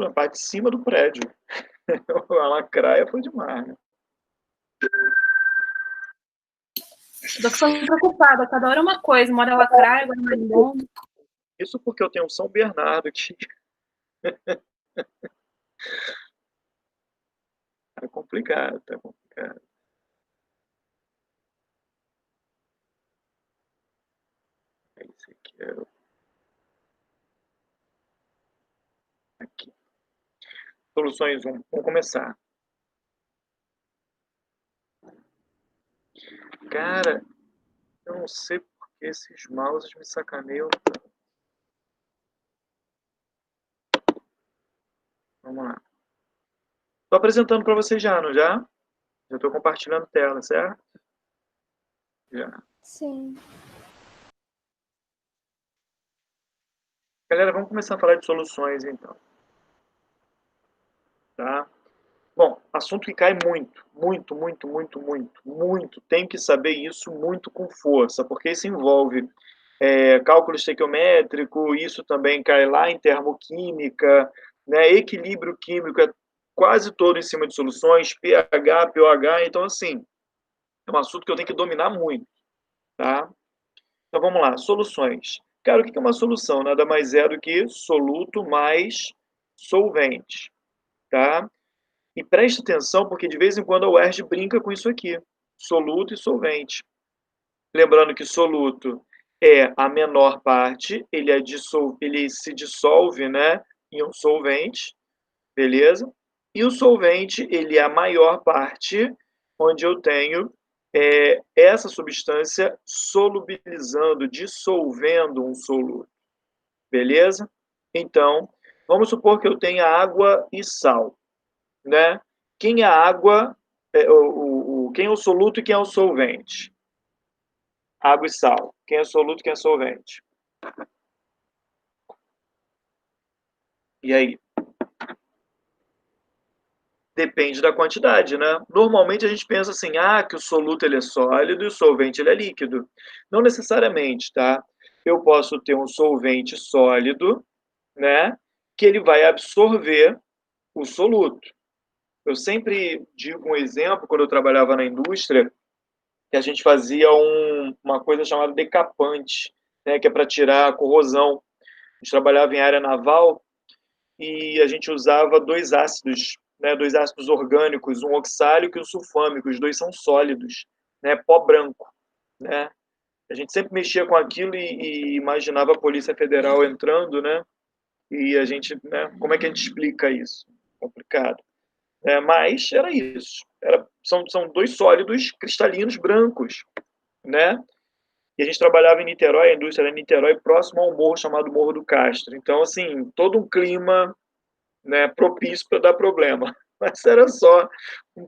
fundo, na parte de cima do prédio. A lacraia foi demais, né? Tô ficando preocupada, cada hora é uma coisa, uma hora é lacraia, agora é marimbondo. Isso porque eu tenho um São Bernardo aqui. Tá complicado, tá complicado. Esse aqui é o... Aqui. Soluções 1. Vamos começar. Cara, eu não sei porque esses mouses me sacaneiam. Vamos lá. Estou apresentando para vocês já, não já? Já estou compartilhando tela, certo? Já. Sim. Galera, vamos começar a falar de soluções, então. Tá? Bom, assunto que cai muito, muito, muito, muito, muito, muito. Tem que saber isso muito com força, porque isso envolve cálculo estequiométrico, isso também cai lá em termoquímica, né? Equilíbrio químico é quase todo em cima de soluções, pH, pOH, então assim, é um assunto que eu tenho que dominar muito, tá? Então vamos lá, soluções. Cara, o que é uma solução? Nada mais é do que soluto mais solvente, tá? E preste atenção, porque de vez em quando a UERJ brinca com isso aqui, soluto e solvente. Lembrando que soluto é a menor parte, ele se dissolve, né, em um solvente, beleza? E o solvente, ele é a maior parte, onde eu tenho essa substância solubilizando, dissolvendo um soluto, beleza? Então, vamos supor que eu tenha água e sal, né? Quem é a água, quem é o soluto e quem é o solvente? Água e sal. Quem é soluto e quem é solvente? E aí? Depende da quantidade, né? Normalmente a gente pensa assim, que o soluto ele é sólido e o solvente ele é líquido. Não necessariamente, tá? Eu posso ter um solvente sólido, né? Que ele vai absorver o soluto. Eu sempre digo um exemplo, quando eu trabalhava na indústria, que a gente fazia uma coisa chamada decapante, né? Que é para tirar a corrosão. A gente trabalhava em área naval e a gente usava dois ácidos, né, dois ácidos orgânicos, um oxálico e um sulfâmico, os dois são sólidos, né, pó branco, né? A gente sempre mexia com aquilo e imaginava a Polícia Federal entrando, né? E a gente, né, como é que a gente explica isso? Complicado. Mas era isso. São dois sólidos cristalinos brancos, né? E a gente trabalhava em Niterói, a indústria era em Niterói, próximo a um morro chamado Morro do Castro. Então, assim, todo um clima, né, propício para dar problema. Mas era só um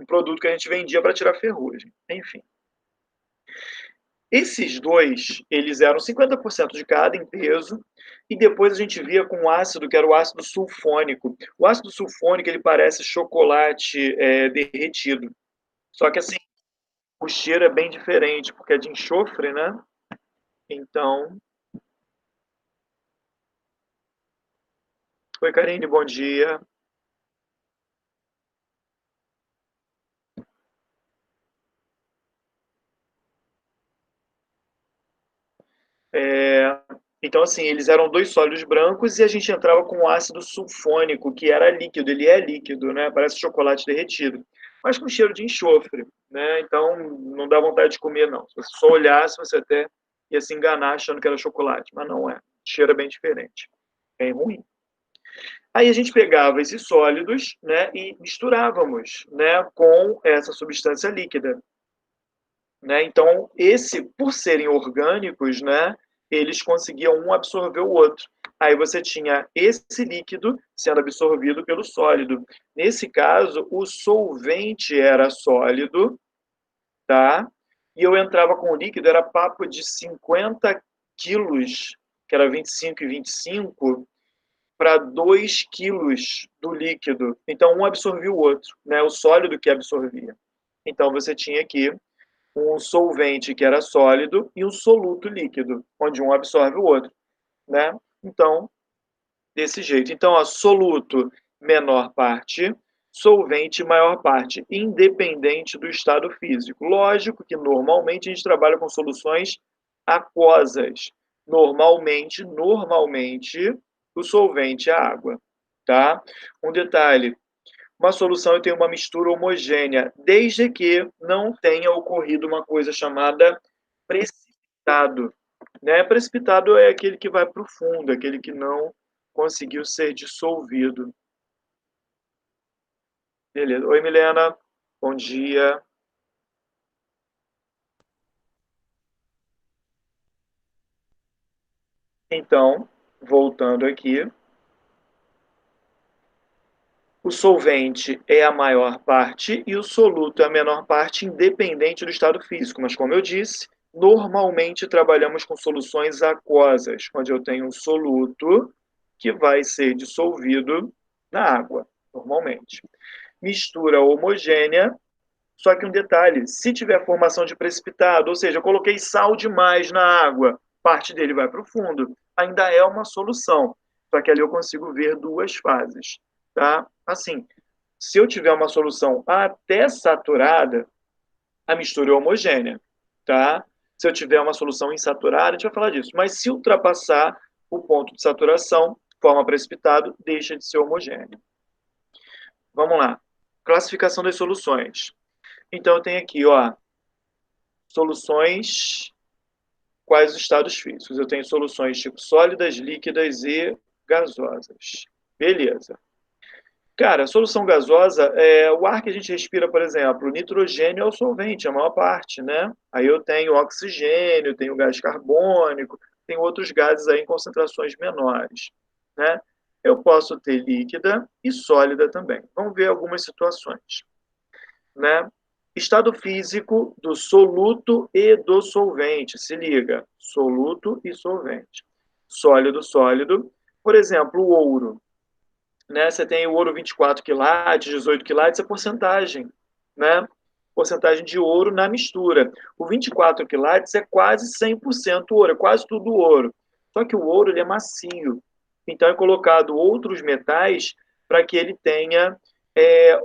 produto que a gente vendia para tirar ferrugem. Enfim. Esses dois, eles eram 50% de cada em peso, e depois a gente via com o ácido, que era o ácido sulfônico. O ácido sulfônico, ele parece chocolate derretido. Só que, assim, o cheiro é bem diferente, porque é de enxofre, né? Então... Oi, Karine, bom dia. Então, assim, eles eram dois sólidos brancos e a gente entrava com ácido sulfônico, que era líquido, ele é líquido, né? Parece chocolate derretido, mas com cheiro de enxofre, né? Então, não dá vontade de comer, não. Se você só olhasse, você até ia se enganar achando que era chocolate, mas não é. O cheiro é bem diferente, bem ruim. Aí a gente pegava esses sólidos, né, e misturávamos, né, com essa substância líquida, né? Então, por serem orgânicos, né, eles conseguiam um absorver o outro. Aí você tinha esse líquido sendo absorvido pelo sólido. Nesse caso, o solvente era sólido, tá? E eu entrava com o líquido, era papo de 50 quilos, que era 25 e 25, para 2 quilos do líquido. Então, um absorvia o outro, né? O sólido que absorvia. Então, você tinha aqui um solvente que era sólido e um soluto líquido, onde um absorve o outro, né? Então, desse jeito. Então, ó, soluto, menor parte, solvente, maior parte, independente do estado físico. Lógico que normalmente a gente trabalha com soluções aquosas. Normalmente, o solvente é a água, tá? Um detalhe, uma solução eu tenho uma mistura homogênea, desde que não tenha ocorrido uma coisa chamada precipitado, né? Precipitado é aquele que vai para o fundo, aquele que não conseguiu ser dissolvido. Beleza. Oi, Milena. Bom dia. Então, voltando aqui, o solvente é a maior parte e o soluto é a menor parte, independente do estado físico. Mas, como eu disse, normalmente trabalhamos com soluções aquosas, onde eu tenho um soluto que vai ser dissolvido na água, normalmente. Mistura homogênea, só que um detalhe, se tiver formação de precipitado, ou seja, eu coloquei sal demais na água, parte dele vai para o fundo, ainda é uma solução, só que ali eu consigo ver duas fases, tá? Assim, se eu tiver uma solução até saturada, a mistura é homogênea, tá? Se eu tiver uma solução insaturada, a gente vai falar disso, mas se ultrapassar o ponto de saturação, forma precipitado, deixa de ser homogêneo. Vamos lá. Classificação das soluções. Então, eu tenho aqui, ó, soluções, quais os estados físicos? Eu tenho soluções tipo sólidas, líquidas e gasosas. Beleza. Cara, solução gasosa é o ar que a gente respira, por exemplo, o nitrogênio é o solvente, a maior parte, né? Aí eu tenho oxigênio, tenho gás carbônico, tem outros gases aí em concentrações menores, né? Eu posso ter líquida e sólida também. Vamos ver algumas situações, né? Estado físico do soluto e do solvente. Se liga, soluto e solvente. Sólido, sólido. Por exemplo, o ouro, né? Você tem o ouro 24 quilates, 18 quilates, é porcentagem, né? Porcentagem de ouro na mistura. O 24 quilates é quase 100% ouro, é quase tudo ouro. Só que o ouro ele é macio. Então é colocado outros metais para que ele tenha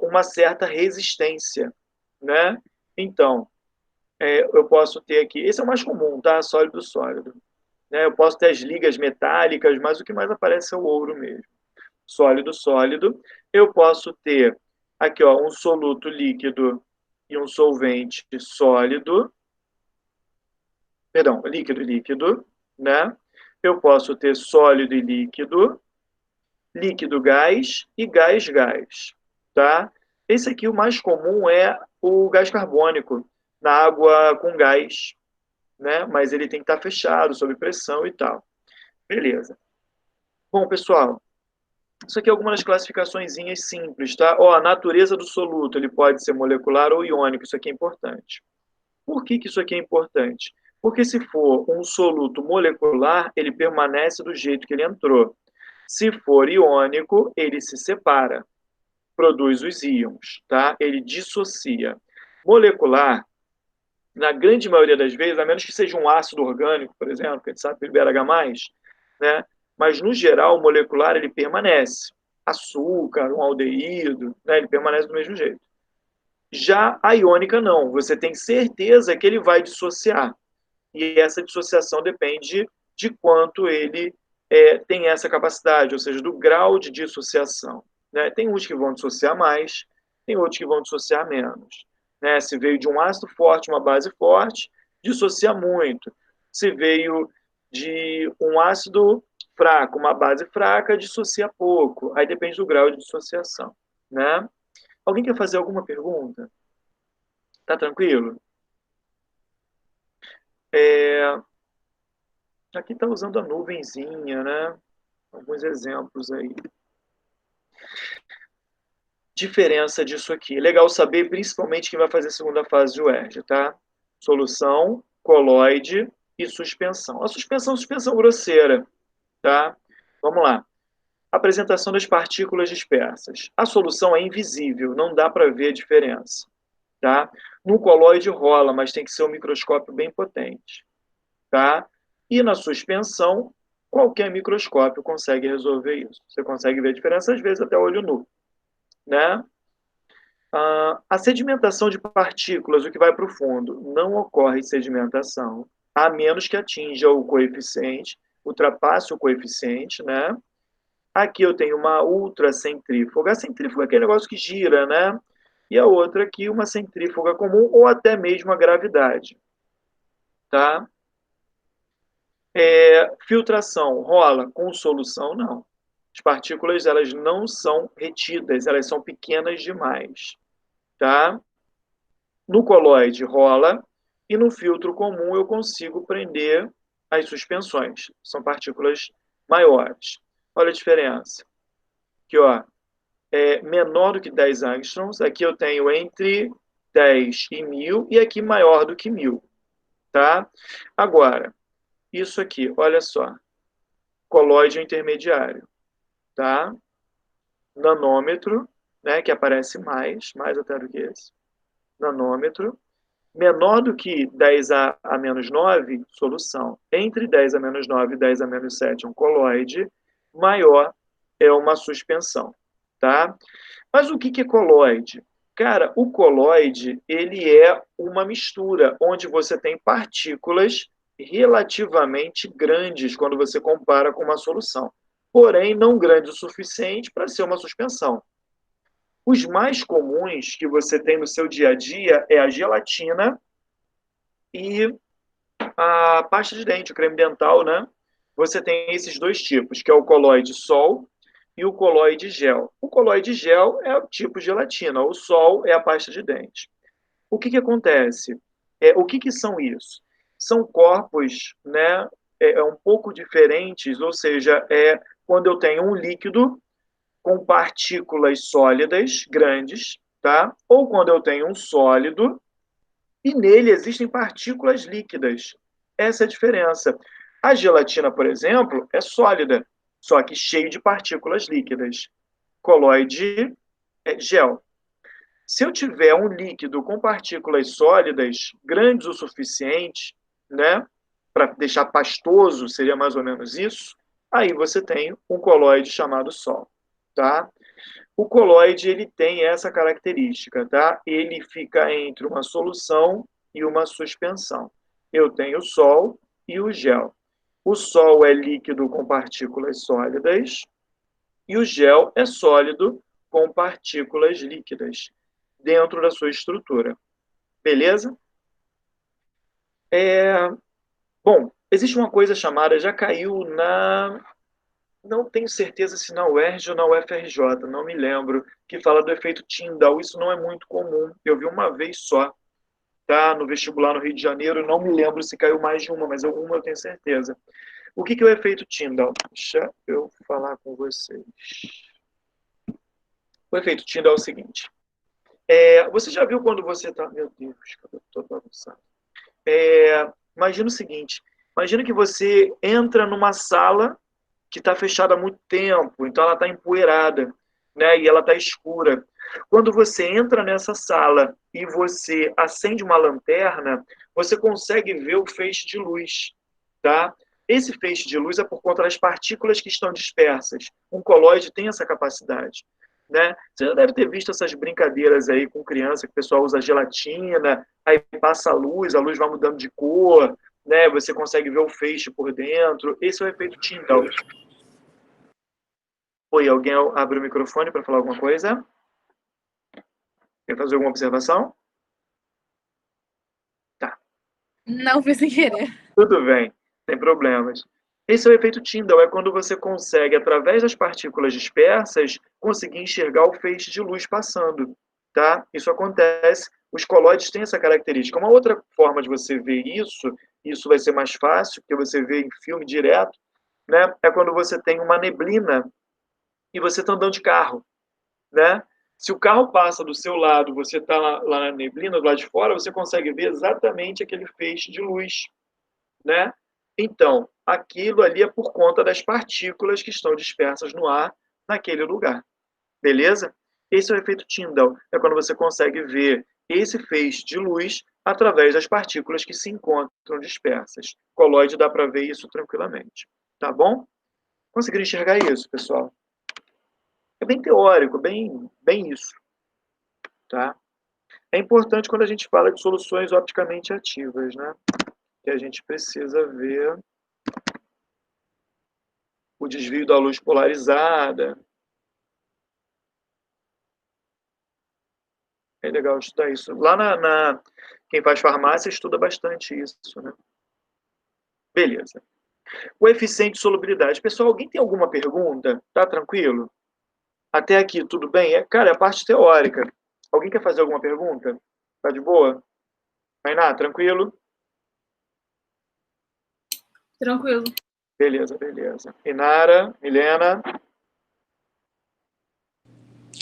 uma certa resistência, né? Então, eu posso ter aqui, esse é o mais comum, tá? Sólido, sólido. Né? Eu posso ter as ligas metálicas, mas o que mais aparece é o ouro mesmo. Sólido, sólido. Eu posso ter aqui, ó, um soluto líquido e um solvente sólido. Perdão, líquido e líquido, né? Eu posso ter sólido e líquido gás e gás gás, tá? Esse aqui, o mais comum é o gás carbônico, na água com gás, né? Mas ele tem que estar fechado, sob pressão e tal. Beleza. Bom, pessoal, isso aqui é algumas classificaçõezinhas simples, tá? Ó, a natureza do soluto, ele pode ser molecular ou iônico, isso aqui é importante. Por que isso aqui é importante? Porque se for um soluto molecular, ele permanece do jeito que ele entrou. Se for iônico, ele se separa, produz os íons, tá? Ele dissocia. Molecular, na grande maioria das vezes, a menos que seja um ácido orgânico, por exemplo, que a gente sabe que libera H+, né? Mas, no geral, o molecular, ele permanece. Açúcar, um aldeído, né? Ele permanece do mesmo jeito. Já a iônica, não. Você tem certeza que ele vai dissociar. E essa dissociação depende de quanto ele tem essa capacidade, ou seja, do grau de dissociação. Né? Tem uns que vão dissociar mais, tem outros que vão dissociar menos. Né? Se veio de um ácido forte, uma base forte, dissocia muito. Se veio de um ácido fraco, uma base fraca, dissocia pouco. Aí depende do grau de dissociação. Né? Alguém quer fazer alguma pergunta? Tá tranquilo? Aqui está usando a nuvenzinha, né? Alguns exemplos aí. Diferença disso aqui. Legal saber, principalmente quem vai fazer a segunda fase de UERJ, tá? Solução, coloide e suspensão. A suspensão, suspensão grosseira, tá? Vamos lá. Apresentação das partículas dispersas. A solução é invisível, não dá para ver a diferença, tá? No coloide rola, mas tem que ser um microscópio bem potente, tá? E na suspensão, Qualquer microscópio consegue resolver isso. Você consegue ver a diferença, às vezes, até olho nu, né? A sedimentação de partículas, o que vai para o fundo, não ocorre sedimentação, a menos que atinja o coeficiente, ultrapasse o coeficiente, né? Aqui eu tenho uma ultracentrífuga. A centrífuga é aquele negócio que gira, né? E a outra aqui, uma centrífuga comum ou até mesmo a gravidade, tá? Filtração rola com solução? Não. As partículas, elas não são retidas, elas são pequenas demais, tá? No coloide rola e no filtro comum eu consigo prender as suspensões. São partículas maiores. Olha a diferença. Aqui, ó, é menor do que 10 angstroms. Aqui eu tenho entre 10 e 1000 e aqui maior do que 1000, tá? Agora, isso aqui, olha só. Coloide intermediário, tá? Nanômetro, né, que aparece mais até do que esse. Nanômetro. Menor do que 10 a menos 9, solução. Entre 10 a menos 9 e 10 a menos 7 é um coloide. Maior é uma suspensão, tá? Mas o que é coloide? Cara, o coloide, ele é uma mistura, onde você tem partículas relativamente grandes quando você compara com uma solução. Porém, não grande o suficiente para ser uma suspensão. Os mais comuns que você tem no seu dia a dia é a gelatina e a pasta de dente, o creme dental, né? Você tem esses dois tipos, que é o coloide sol e o coloide gel. O coloide gel é o tipo gelatina, o sol é a pasta de dente. O que acontece? O que são isso? São corpos, né, um pouco diferentes, ou seja, quando eu tenho um líquido com partículas sólidas grandes, tá? Ou quando eu tenho um sólido e nele existem partículas líquidas. Essa é a diferença. A gelatina, por exemplo, é sólida, só que cheia de partículas líquidas. Coloide é gel. Se eu tiver um líquido com partículas sólidas grandes o suficiente, né, para deixar pastoso, seria mais ou menos isso, aí você tem um coloide chamado Sol, tá? O coloide, ele tem essa característica, tá? Ele fica entre uma solução e uma suspensão. Eu tenho o Sol e o gel. O Sol é líquido com partículas sólidas e o gel é sólido com partículas líquidas dentro da sua estrutura. Beleza? Bom, existe uma coisa chamada, já caiu na... Não tenho certeza se na UERJ ou na UFRJ, não me lembro, que fala do efeito Tyndall. Isso não é muito comum. Eu vi uma vez só, tá? No vestibular no Rio de Janeiro, não me lembro se caiu mais de uma, mas alguma eu tenho certeza. O que é o efeito Tyndall? Deixa eu falar com vocês. O efeito Tyndall é o seguinte. Você já viu quando você está... Meu Deus, eu estou bagunçado. Imagina o seguinte. Imagina que você entra numa sala que está fechada há muito tempo, então ela está empoeirada, né? E ela está escura. Quando você entra nessa sala e você acende uma lanterna, você consegue ver o feixe de luz, tá? Esse feixe de luz é por conta das partículas que estão dispersas. Um coloide tem essa capacidade, né? Você já deve ter visto essas brincadeiras aí com criança, que o pessoal usa gelatina, aí passa a luz vai mudando de cor, né? Você consegue ver o feixe por dentro. Esse é o efeito Tyndall. Oi, alguém abre o microfone para falar alguma coisa? Quer fazer alguma observação? Tá. Não, foi sem querer. Tudo bem, sem problemas. Esse é o efeito Tyndall, é quando você consegue, através das partículas dispersas, conseguir enxergar o feixe de luz passando, tá? Isso acontece, os coloides têm essa característica. Uma outra forma de você ver isso vai ser mais fácil, porque você vê em filme direto, né? É quando você tem uma neblina e você está andando de carro, né? Se o carro passa do seu lado, você está lá na neblina, do lado de fora, você consegue ver exatamente aquele feixe de luz, né? Então, aquilo ali é por conta das partículas que estão dispersas no ar naquele lugar, beleza? Esse é o efeito Tyndall, é quando você consegue ver esse feixe de luz através das partículas que se encontram dispersas. Coloide dá para ver isso tranquilamente. Tá bom? Conseguiram enxergar isso, pessoal? É bem teórico, bem isso, tá? É importante quando a gente fala de soluções opticamente ativas, né? Que a gente precisa ver o desvio da luz polarizada. É legal estudar isso. Lá quem faz farmácia estuda bastante isso, né? Beleza. Coeficiente de solubilidade. Pessoal, alguém tem alguma pergunta? Tá tranquilo? Até aqui, tudo bem? Cara, é a parte teórica. Alguém quer fazer alguma pergunta? Tá de boa? Tainá, tranquilo? Tranquilo. Beleza, beleza. Inara, Milena,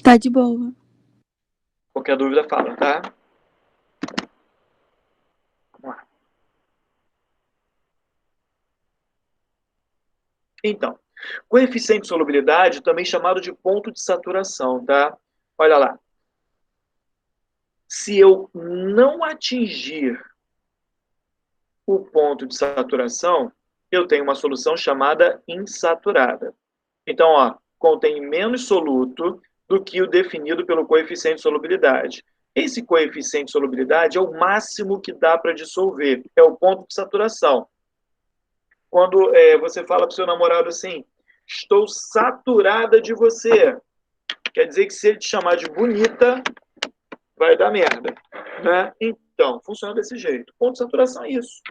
Tá de boa. qualquer dúvida fala, tá? Vamos lá. Então, coeficiente de solubilidade, também chamado de ponto de saturação, tá? Olha lá. Se eu não atingir o ponto de saturação, eu tenho uma solução chamada insaturada. Então, ó, contém menos soluto do que o definido pelo coeficiente de solubilidade. Esse coeficiente de solubilidade é o máximo que dá para dissolver, é o ponto de saturação. Quando você fala para o seu namorado assim, estou saturada de você, quer dizer que se ele te chamar de bonita, vai dar merda, né? Então, funciona desse jeito. Ponto de saturação é isso,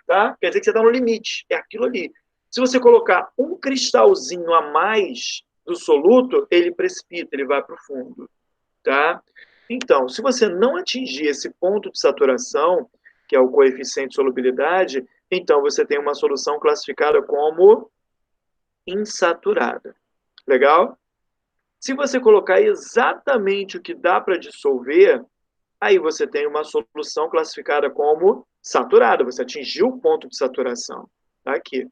tá? Quer dizer que você está no limite, é aquilo ali. Se você colocar um cristalzinho a mais do soluto, ele precipita, ele vai para o fundo, tá? Então, se você não atingir esse ponto de saturação, que é o coeficiente de solubilidade, então você tem uma solução classificada como insaturada. Legal? Se você colocar exatamente o que dá para dissolver, aí você tem uma solução classificada como saturada. Você atingiu o ponto de saturação. Tá aqui.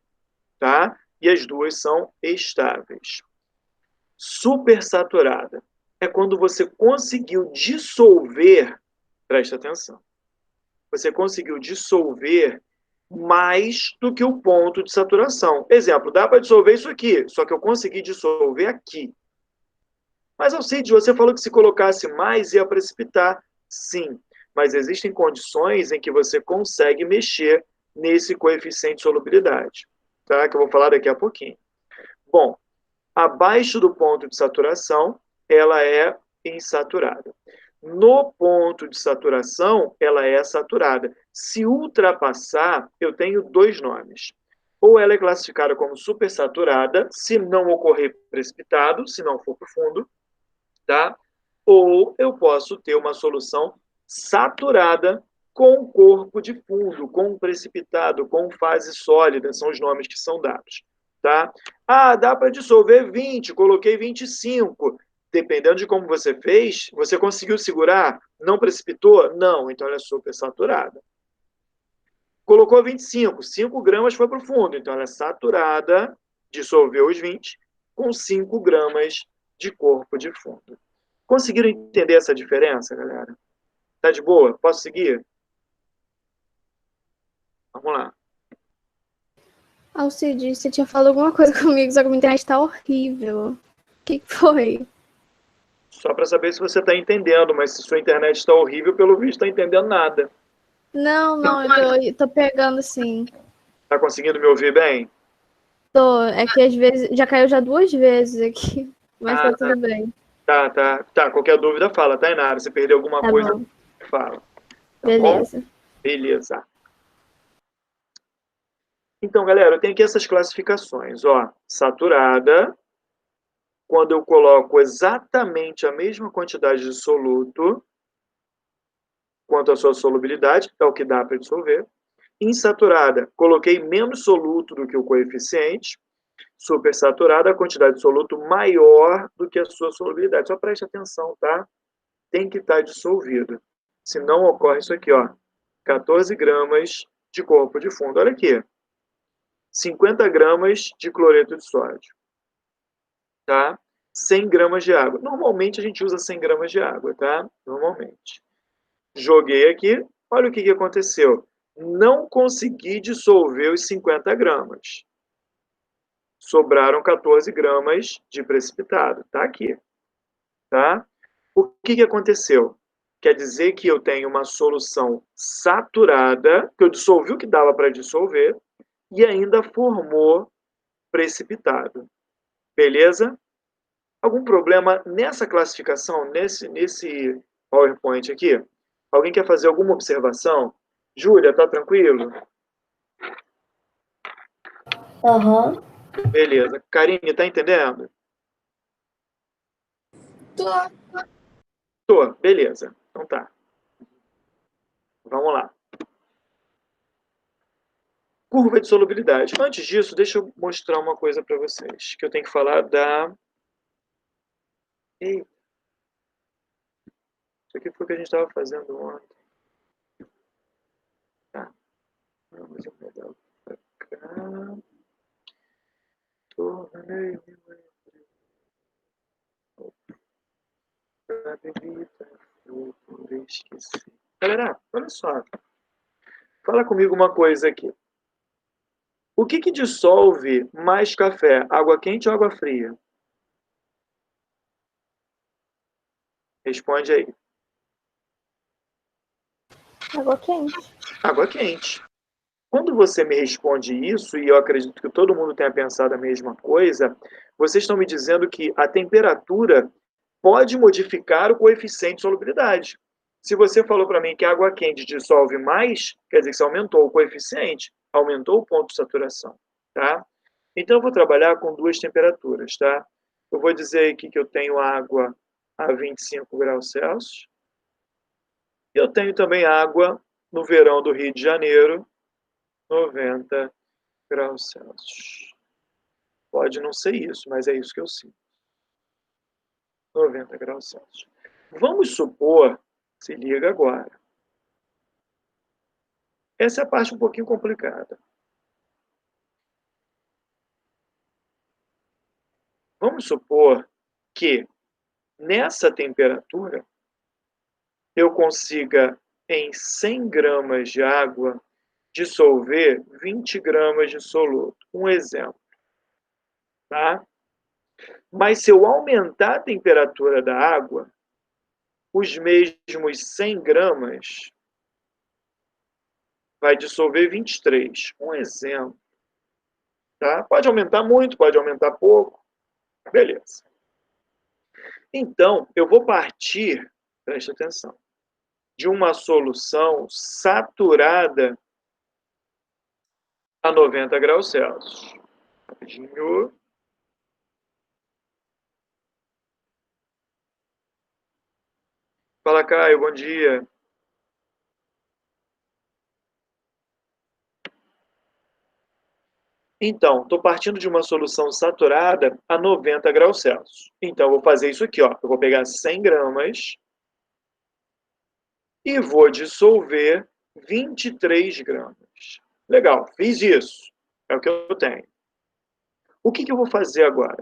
Tá? E as duas são estáveis. Supersaturada é quando você conseguiu dissolver, presta atenção, você conseguiu dissolver mais do que o ponto de saturação. Exemplo, dá para dissolver isso aqui, só que eu consegui dissolver aqui. Mas, Alcides, você falou que se colocasse mais ia precipitar. Sim, mas existem condições em que você consegue mexer nesse coeficiente de solubilidade, tá? Que eu vou falar daqui a pouquinho. Bom, abaixo do ponto de saturação, ela é insaturada. No ponto de saturação, ela é saturada. Se ultrapassar, eu tenho dois nomes. Ou ela é classificada como supersaturada, se não ocorrer precipitado, se não for profundo, tá? Ou eu posso ter uma solução saturada com corpo de fundo, com precipitado, com fase sólida, são os nomes que são dados, tá? Ah, dá para dissolver 20, coloquei 25. Dependendo de como você fez, você conseguiu segurar? Não precipitou? Não, então ela é super saturada. Colocou 25, 5 gramas foi para o fundo, então ela é saturada, dissolveu os 20, com 5 gramas de corpo de fundo. Conseguiram entender essa diferença, galera? Tá de boa? Posso seguir? Vamos lá. Alcide, você tinha falado alguma coisa comigo, só que a minha internet tá horrível. O que foi? Só para saber se você está entendendo, mas se sua internet está horrível, pelo visto está entendendo nada. Não, eu tô pegando sim. Tá conseguindo me ouvir bem? Tô, é que às vezes, já caiu já 2 vezes aqui, mas tá tudo bem. Tá. Qualquer dúvida, fala, tá, Inara? Se perder alguma Tá coisa, bom. fala. Tá Beleza. bom? Beleza. Então, galera, eu tenho aqui essas classificações, ó. Saturada, quando eu coloco exatamente a mesma quantidade de soluto quanto a sua solubilidade, é o que dá para dissolver. Insaturada, coloquei menos soluto do que o coeficiente. Supersaturada, a quantidade de soluto maior do que a sua solubilidade. Só preste atenção, tá? Tem que estar dissolvido. Se não ocorre isso aqui, ó. 14 gramas de corpo de fundo. Olha aqui. 50 gramas de cloreto de sódio. Tá? 100 gramas de água. Normalmente a gente usa 100 gramas de água, tá? Normalmente. Joguei aqui. Olha o que aconteceu. Não consegui dissolver os 50 gramas. sobraram 14 gramas de precipitado. Está aqui. Tá? O que aconteceu? Quer dizer que eu tenho uma solução saturada, que eu dissolvi o que dava para dissolver, e ainda formou precipitado. Beleza? Algum problema nessa classificação, nesse PowerPoint aqui? Alguém quer fazer alguma observação? Júlia, tá tranquilo? Aham. Beleza. Karine, tá entendendo? Tô. Beleza. Então tá. Vamos lá. Curva de solubilidade. Antes disso, deixa eu mostrar uma coisa para vocês, que eu tenho que falar da... Eita. Isso aqui foi o que a gente estava fazendo ontem. Tá. Vamos mudar para cá. Torneio. Eu esqueci. Galera, olha só. Fala comigo uma coisa aqui. O que dissolve mais café? Água quente ou água fria? Responde aí. Água quente. Água quente. Quando você me responde isso, e eu acredito que todo mundo tenha pensado a mesma coisa, vocês estão me dizendo que a temperatura pode modificar o coeficiente de solubilidade. Se você falou para mim que a água quente dissolve mais, quer dizer que você aumentou o coeficiente, aumentou o ponto de saturação, tá? Então, eu vou trabalhar com duas temperaturas, tá? Eu vou dizer aqui que eu tenho água a 25 graus Celsius. E eu tenho também água no verão do Rio de Janeiro, 90 graus Celsius. Pode não ser isso, mas é isso que eu sinto. 90 graus Celsius. Vamos supor, se liga agora. Essa é a parte um pouquinho complicada. Vamos supor que nessa temperatura eu consiga, em 100 gramas de água, dissolver 20 gramas de soluto. Um exemplo. Tá? Mas se eu aumentar a temperatura da água, os mesmos 100 gramas vai dissolver 23. Um exemplo. Tá? Pode aumentar muito, pode aumentar pouco. Beleza. Então, eu vou partir, preste atenção, de uma solução saturada a 90 graus Celsius. Rapidinho. Fala, Caio, bom dia. Então, estou partindo de uma solução saturada a 90 graus Celsius. Então, eu vou fazer isso aqui, ó. Eu vou pegar 100 gramas e vou dissolver 23 gramas. Legal, fiz isso. É o que eu tenho. O que eu vou fazer agora?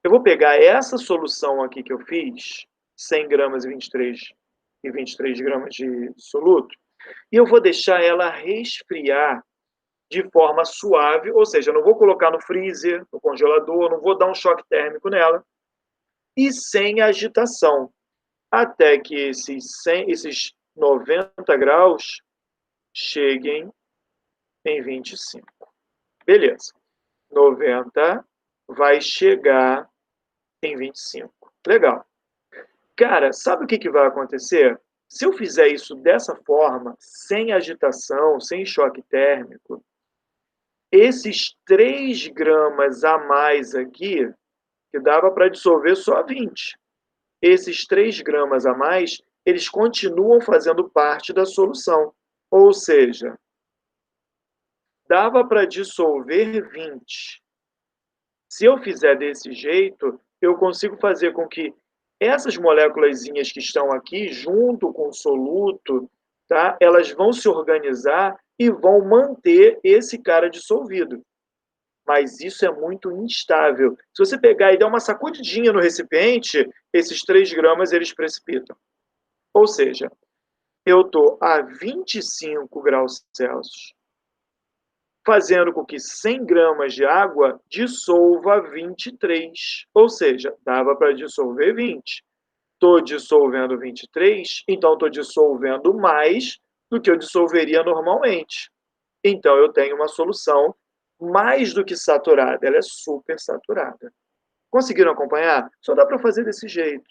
Eu vou pegar essa solução aqui que eu fiz, 100 gramas e 23 gramas de soluto, e eu vou deixar ela resfriar de forma suave, ou seja, eu não vou colocar no freezer, no congelador, não vou dar um choque térmico nela, e sem agitação, até que esses 90 graus cheguem em 25. Beleza. 90 vai chegar em 25. Legal. Cara, sabe o que vai acontecer? Se eu fizer isso dessa forma, sem agitação, sem choque térmico, esses 3 gramas a mais aqui, que dava para dissolver só 20, esses 3 gramas a mais, eles continuam fazendo parte da solução. Ou seja, dava para dissolver 20. Se eu fizer desse jeito, eu consigo fazer com que essas moléculazinhas que estão aqui, junto com o soluto, tá? Elas vão se organizar e vão manter esse cara dissolvido. Mas isso é muito instável. Se você pegar e der uma sacudidinha no recipiente, esses 3 gramas eles precipitam. Ou seja, eu estou a 25 graus Celsius fazendo com que 100 gramas de água dissolva 23. Ou seja, dava para dissolver 20. Estou dissolvendo 23, então estou dissolvendo mais do que eu dissolveria normalmente. Então, eu tenho uma solução mais do que saturada, ela é super saturada. Conseguiram acompanhar? Só dá para fazer desse jeito,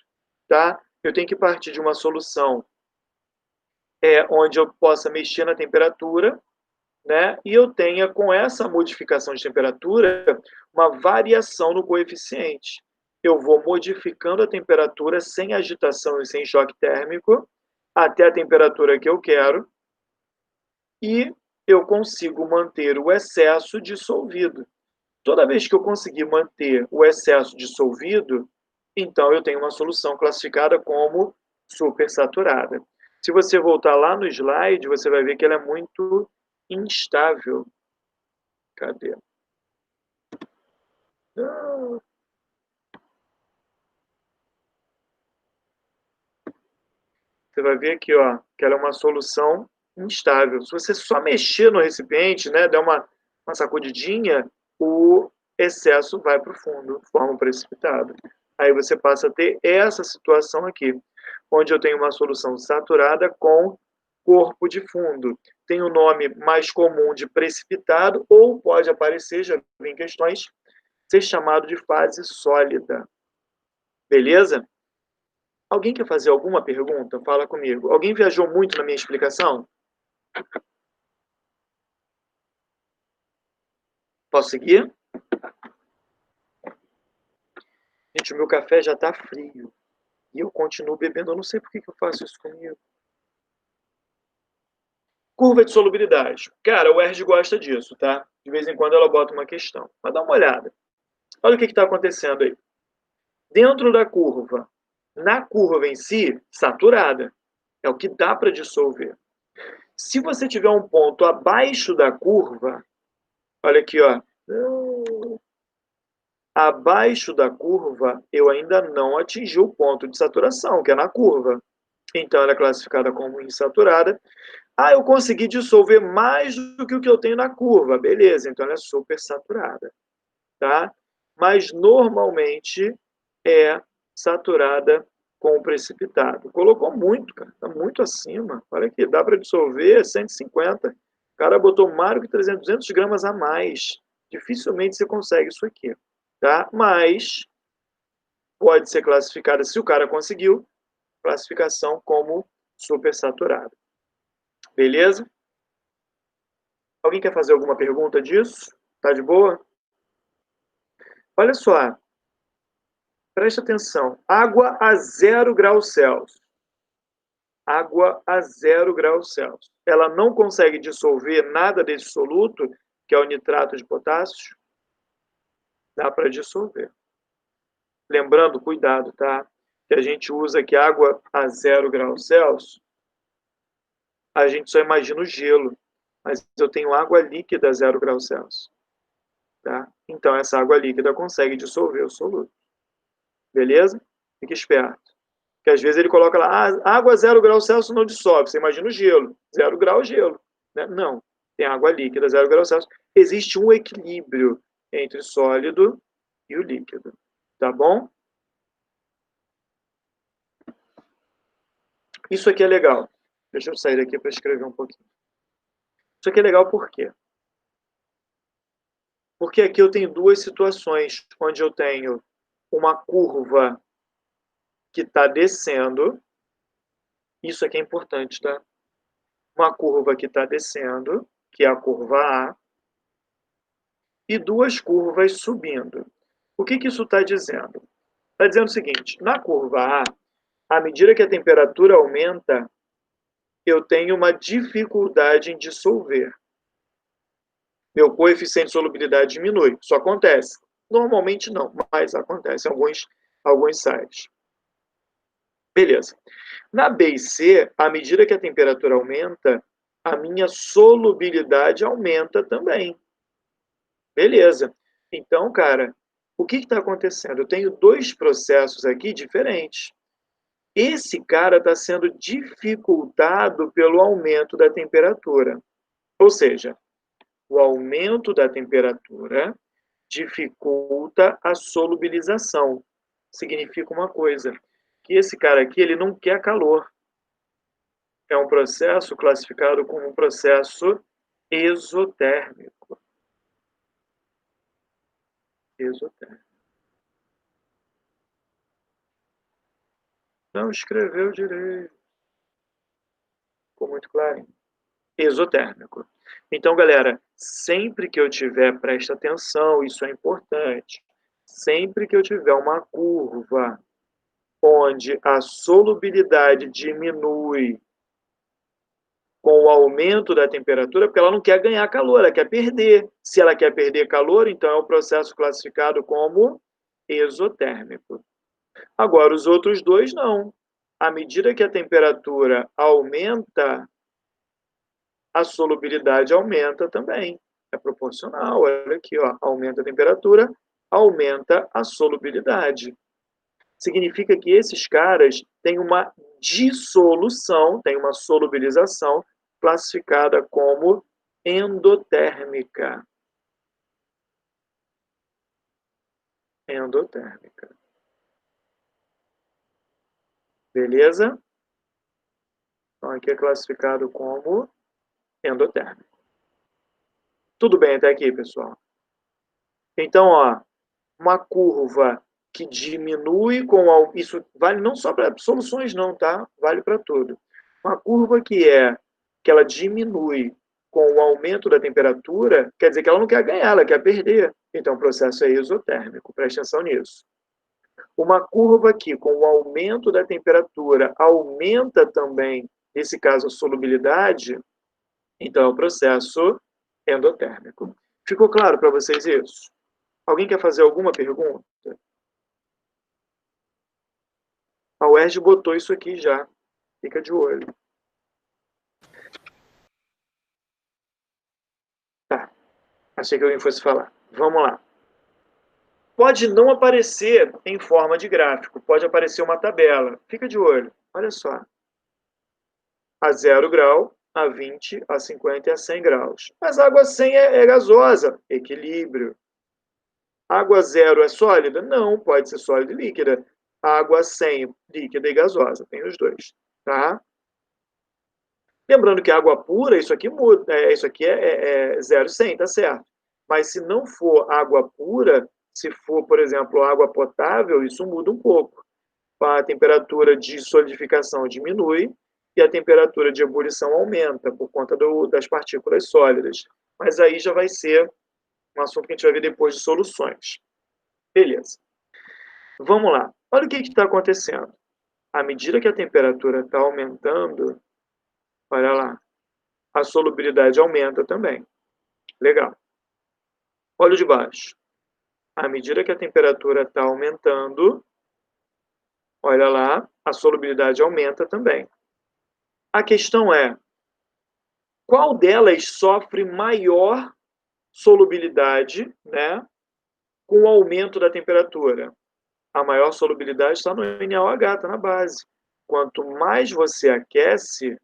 tá? Eu tenho que partir de uma solução onde eu possa mexer na temperatura, né? E eu tenha, com essa modificação de temperatura, uma variação no coeficiente. Eu vou modificando a temperatura sem agitação e sem choque térmico, até a temperatura que eu quero, e eu consigo manter o excesso dissolvido. Toda vez que eu conseguir manter o excesso dissolvido, então eu tenho uma solução classificada como supersaturada. Se você voltar lá no slide, você vai ver que ela é muito instável. Cadê? Não. Você vai ver aqui, ó, que ela é uma solução instável. Se você só mexer no recipiente, né, der uma sacudidinha, o excesso vai para o fundo, forma um precipitado. Aí você passa a ter essa situação aqui, onde eu tenho uma solução saturada com corpo de fundo. Tem o nome mais comum de precipitado, ou pode aparecer, já vi em questões, ser chamado de fase sólida. Beleza? Alguém quer fazer alguma pergunta? Fala comigo. Alguém viajou muito na minha explicação? Posso seguir? Gente, o meu café já está frio. E eu continuo bebendo. Eu não sei por que eu faço isso comigo. Curva de solubilidade. Cara, o ERG gosta disso, tá? De vez em quando ela bota uma questão. Mas dá uma olhada. Olha o que está acontecendo aí. Dentro da curva, na curva em si, saturada. É o que dá para dissolver. Se você tiver um ponto abaixo da curva, olha aqui, ó. Abaixo da curva, eu ainda não atingi o ponto de saturação, que é na curva. Então, ela é classificada como insaturada. Ah, eu consegui dissolver mais do que o que eu tenho na curva. Beleza, então ela é supersaturada. Tá? Mas, normalmente, é saturada com precipitado. Colocou muito, cara. Está muito acima. Olha aqui, dá para dissolver 150. O cara botou mais do que 200 gramas a mais. Dificilmente você consegue isso aqui. Tá? Mas pode ser classificada, se o cara conseguiu, classificação como supersaturada. Beleza? Alguém quer fazer alguma pergunta disso? Tá de boa? Olha só. Presta atenção. Água a 0 graus Celsius. Água a 0 graus Celsius. Ela não consegue dissolver nada desse soluto, que é o nitrato de potássio? Dá para dissolver. Lembrando, cuidado, tá? Que a gente usa aqui água a 0 graus Celsius, a gente só imagina o gelo, mas eu tenho água líquida a 0 graus Celsius. Tá? Então, essa água líquida consegue dissolver o soluto. Beleza? Fique esperto. Porque às vezes ele coloca lá, água a 0 graus Celsius não dissolve. Você imagina o gelo. 0 graus gelo. Né? Não. Tem água líquida a 0 graus Celsius. Existe um equilíbrio entre o sólido e o líquido. Tá bom? Isso aqui é legal. Deixa eu sair daqui para escrever um pouquinho. Isso aqui é legal por quê? Porque aqui eu tenho duas situações, onde eu tenho uma curva que está descendo. Isso aqui é importante, tá? Uma curva que está descendo, que é a curva A, e duas curvas subindo. O que isso está dizendo? Está dizendo o seguinte, na curva A, à medida que a temperatura aumenta, eu tenho uma dificuldade em dissolver. Meu coeficiente de solubilidade diminui. Isso acontece. Normalmente não, mas acontece em alguns sites. Beleza. Na B e C, à medida que a temperatura aumenta, a minha solubilidade aumenta também. Beleza. Então, cara, o que está acontecendo? Eu tenho dois processos aqui diferentes. Esse cara está sendo dificultado pelo aumento da temperatura. Ou seja, O aumento da temperatura dificulta a solubilização. Significa uma coisa, que esse cara aqui, ele não quer calor. É um processo classificado como um processo exotérmico. Exotérmico. Não escreveu direito. Ficou muito claro. Exotérmico. Então, galera, sempre que eu tiver, presta atenção, isso é importante. Sempre que eu tiver uma curva onde a solubilidade diminui com o aumento da temperatura, porque ela não quer ganhar calor, ela quer perder. Se ela quer perder calor, então é um processo classificado como exotérmico. Agora, os outros dois não. À medida que a temperatura aumenta, a solubilidade aumenta também. É proporcional, olha aqui, ó, aumenta a temperatura, aumenta a solubilidade. Significa que esses caras têm uma dissolução, têm uma solubilização classificada como endotérmica. Endotérmica. Beleza? Então, aqui é classificado como endotérmico. Tudo bem até aqui, pessoal? Então, ó, uma curva que diminui com... Isso vale não só para soluções, não, tá? Vale para tudo. Uma curva que ela diminui com o aumento da temperatura, quer dizer que ela não quer ganhar, ela quer perder. Então, o processo é exotérmico. Presta atenção nisso. Uma curva que, com o aumento da temperatura, aumenta também, nesse caso, a solubilidade, então é o processo endotérmico. Ficou claro para vocês isso? Alguém quer fazer alguma pergunta? A UERJ botou isso aqui já. Fica de olho. Tá. Achei que alguém fosse falar. Vamos lá. Pode não aparecer em forma de gráfico. Pode aparecer uma tabela. Fica de olho. Olha só. A 0 grau, a 20, a 50 e a 100 graus. Mas a água 100 é gasosa. Equilíbrio. Água 0 é sólida? Não, pode ser sólida e líquida. Água 100, líquida e gasosa. Tem os dois, tá? Lembrando que a água pura, isso aqui muda. Isso aqui é 0,100, tá certo. Mas se não for água pura, se for, por exemplo, água potável, isso muda um pouco. A temperatura de solidificação diminui e a temperatura de ebulição aumenta por conta das partículas sólidas. Mas aí já vai ser um assunto que a gente vai ver depois de soluções. Beleza. Vamos lá. Olha o que está acontecendo. À medida que a temperatura está aumentando, olha lá, a solubilidade aumenta também. Legal. Olha o de baixo. À medida que a temperatura está aumentando, olha lá, a solubilidade aumenta também. A questão é, qual delas sofre maior solubilidade, né, com o aumento da temperatura? A maior solubilidade está no NaOH, está na base. Quanto mais você aquece,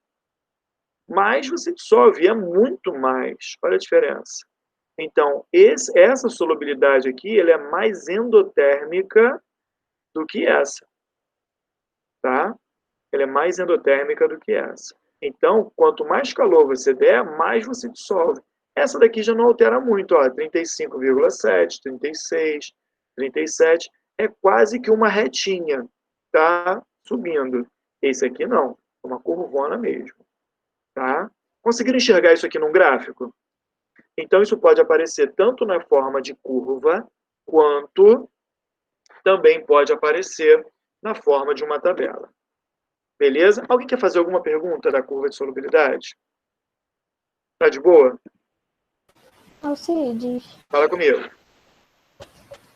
mais você dissolve, e é muito mais. Olha a diferença. Então, essa solubilidade aqui, ela é mais endotérmica do que essa. Tá? Ela é mais endotérmica do que essa. Então, quanto mais calor você der, mais você dissolve. Essa daqui já não altera muito, ó, 35,7, 36, 37. É quase que uma retinha, tá? Subindo. Esse aqui não, é uma curvona mesmo, tá? Conseguiram enxergar isso aqui num gráfico? Então, isso pode aparecer tanto na forma de curva, quanto também pode aparecer na forma de uma tabela. Beleza? Alguém quer fazer alguma pergunta da curva de solubilidade? Tá de boa? Alcides. Fala comigo.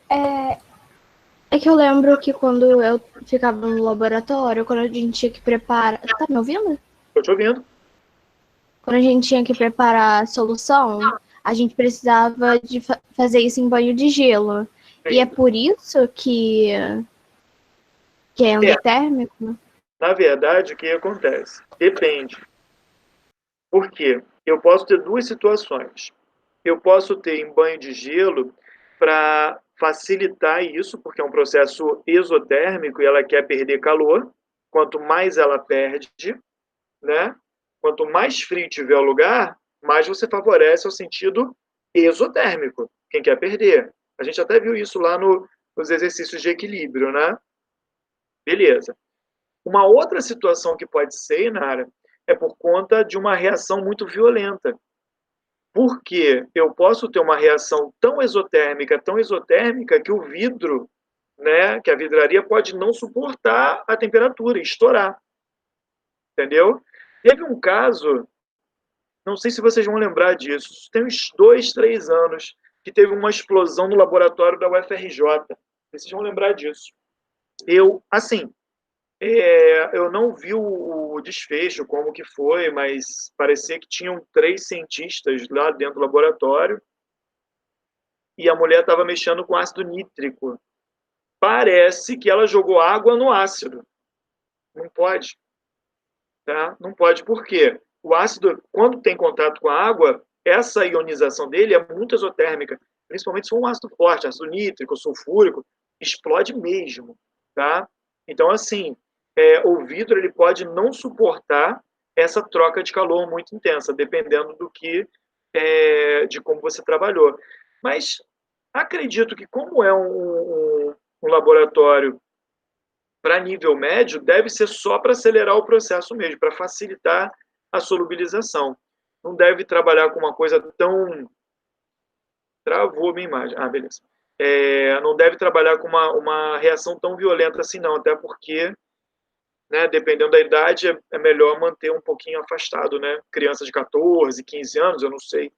É que eu lembro que quando eu ficava no laboratório, quando a gente tinha que preparar... Tá me ouvindo? Tô te ouvindo. Quando a gente tinha que preparar a solução, a gente precisava de fazer isso em banho de gelo. E é por isso que é endotérmico? Na verdade, o que acontece? Depende. Por quê? Eu posso ter duas situações. eu posso ter em banho de gelo para facilitar isso, porque é um processo exotérmico e ela quer perder calor. Quanto mais ela perde, né? Quanto mais frio tiver o lugar, mais você favorece o sentido exotérmico, quem quer perder. A gente até viu isso lá nos exercícios de equilíbrio, né? Beleza. Uma outra situação que pode ser, Nara, é por conta de uma reação muito violenta. Porque eu posso ter uma reação tão exotérmica que o vidro, né, que a vidraria pode não suportar a temperatura, estourar. Entendeu? Teve um caso, não sei se vocês vão lembrar disso, tem uns 2, 3 anos, que teve uma explosão no laboratório da UFRJ. Vocês vão lembrar disso. Assim, eu não vi o desfecho, como que foi, mas parecia que tinham 3 cientistas lá dentro do laboratório e a mulher estava mexendo com ácido nítrico. Parece que ela jogou água no ácido. Não pode. Tá? Não pode, por quê? O ácido, quando tem contato com a água, essa ionização dele é muito exotérmica, principalmente se for um ácido forte, ácido nítrico, sulfúrico, explode mesmo. Tá? Então, assim, o vidro ele pode não suportar essa troca de calor muito intensa, dependendo de como você trabalhou. Mas acredito que, como é um laboratório para nível médio, deve ser só para acelerar o processo mesmo, para facilitar a solubilização. Não deve trabalhar com uma coisa tão. Travou a minha imagem. Ah, beleza. Não deve trabalhar com uma reação tão violenta assim, não, até porque, né, dependendo da idade, é melhor manter um pouquinho afastado, né? Criança de 14, 15 anos, eu não sei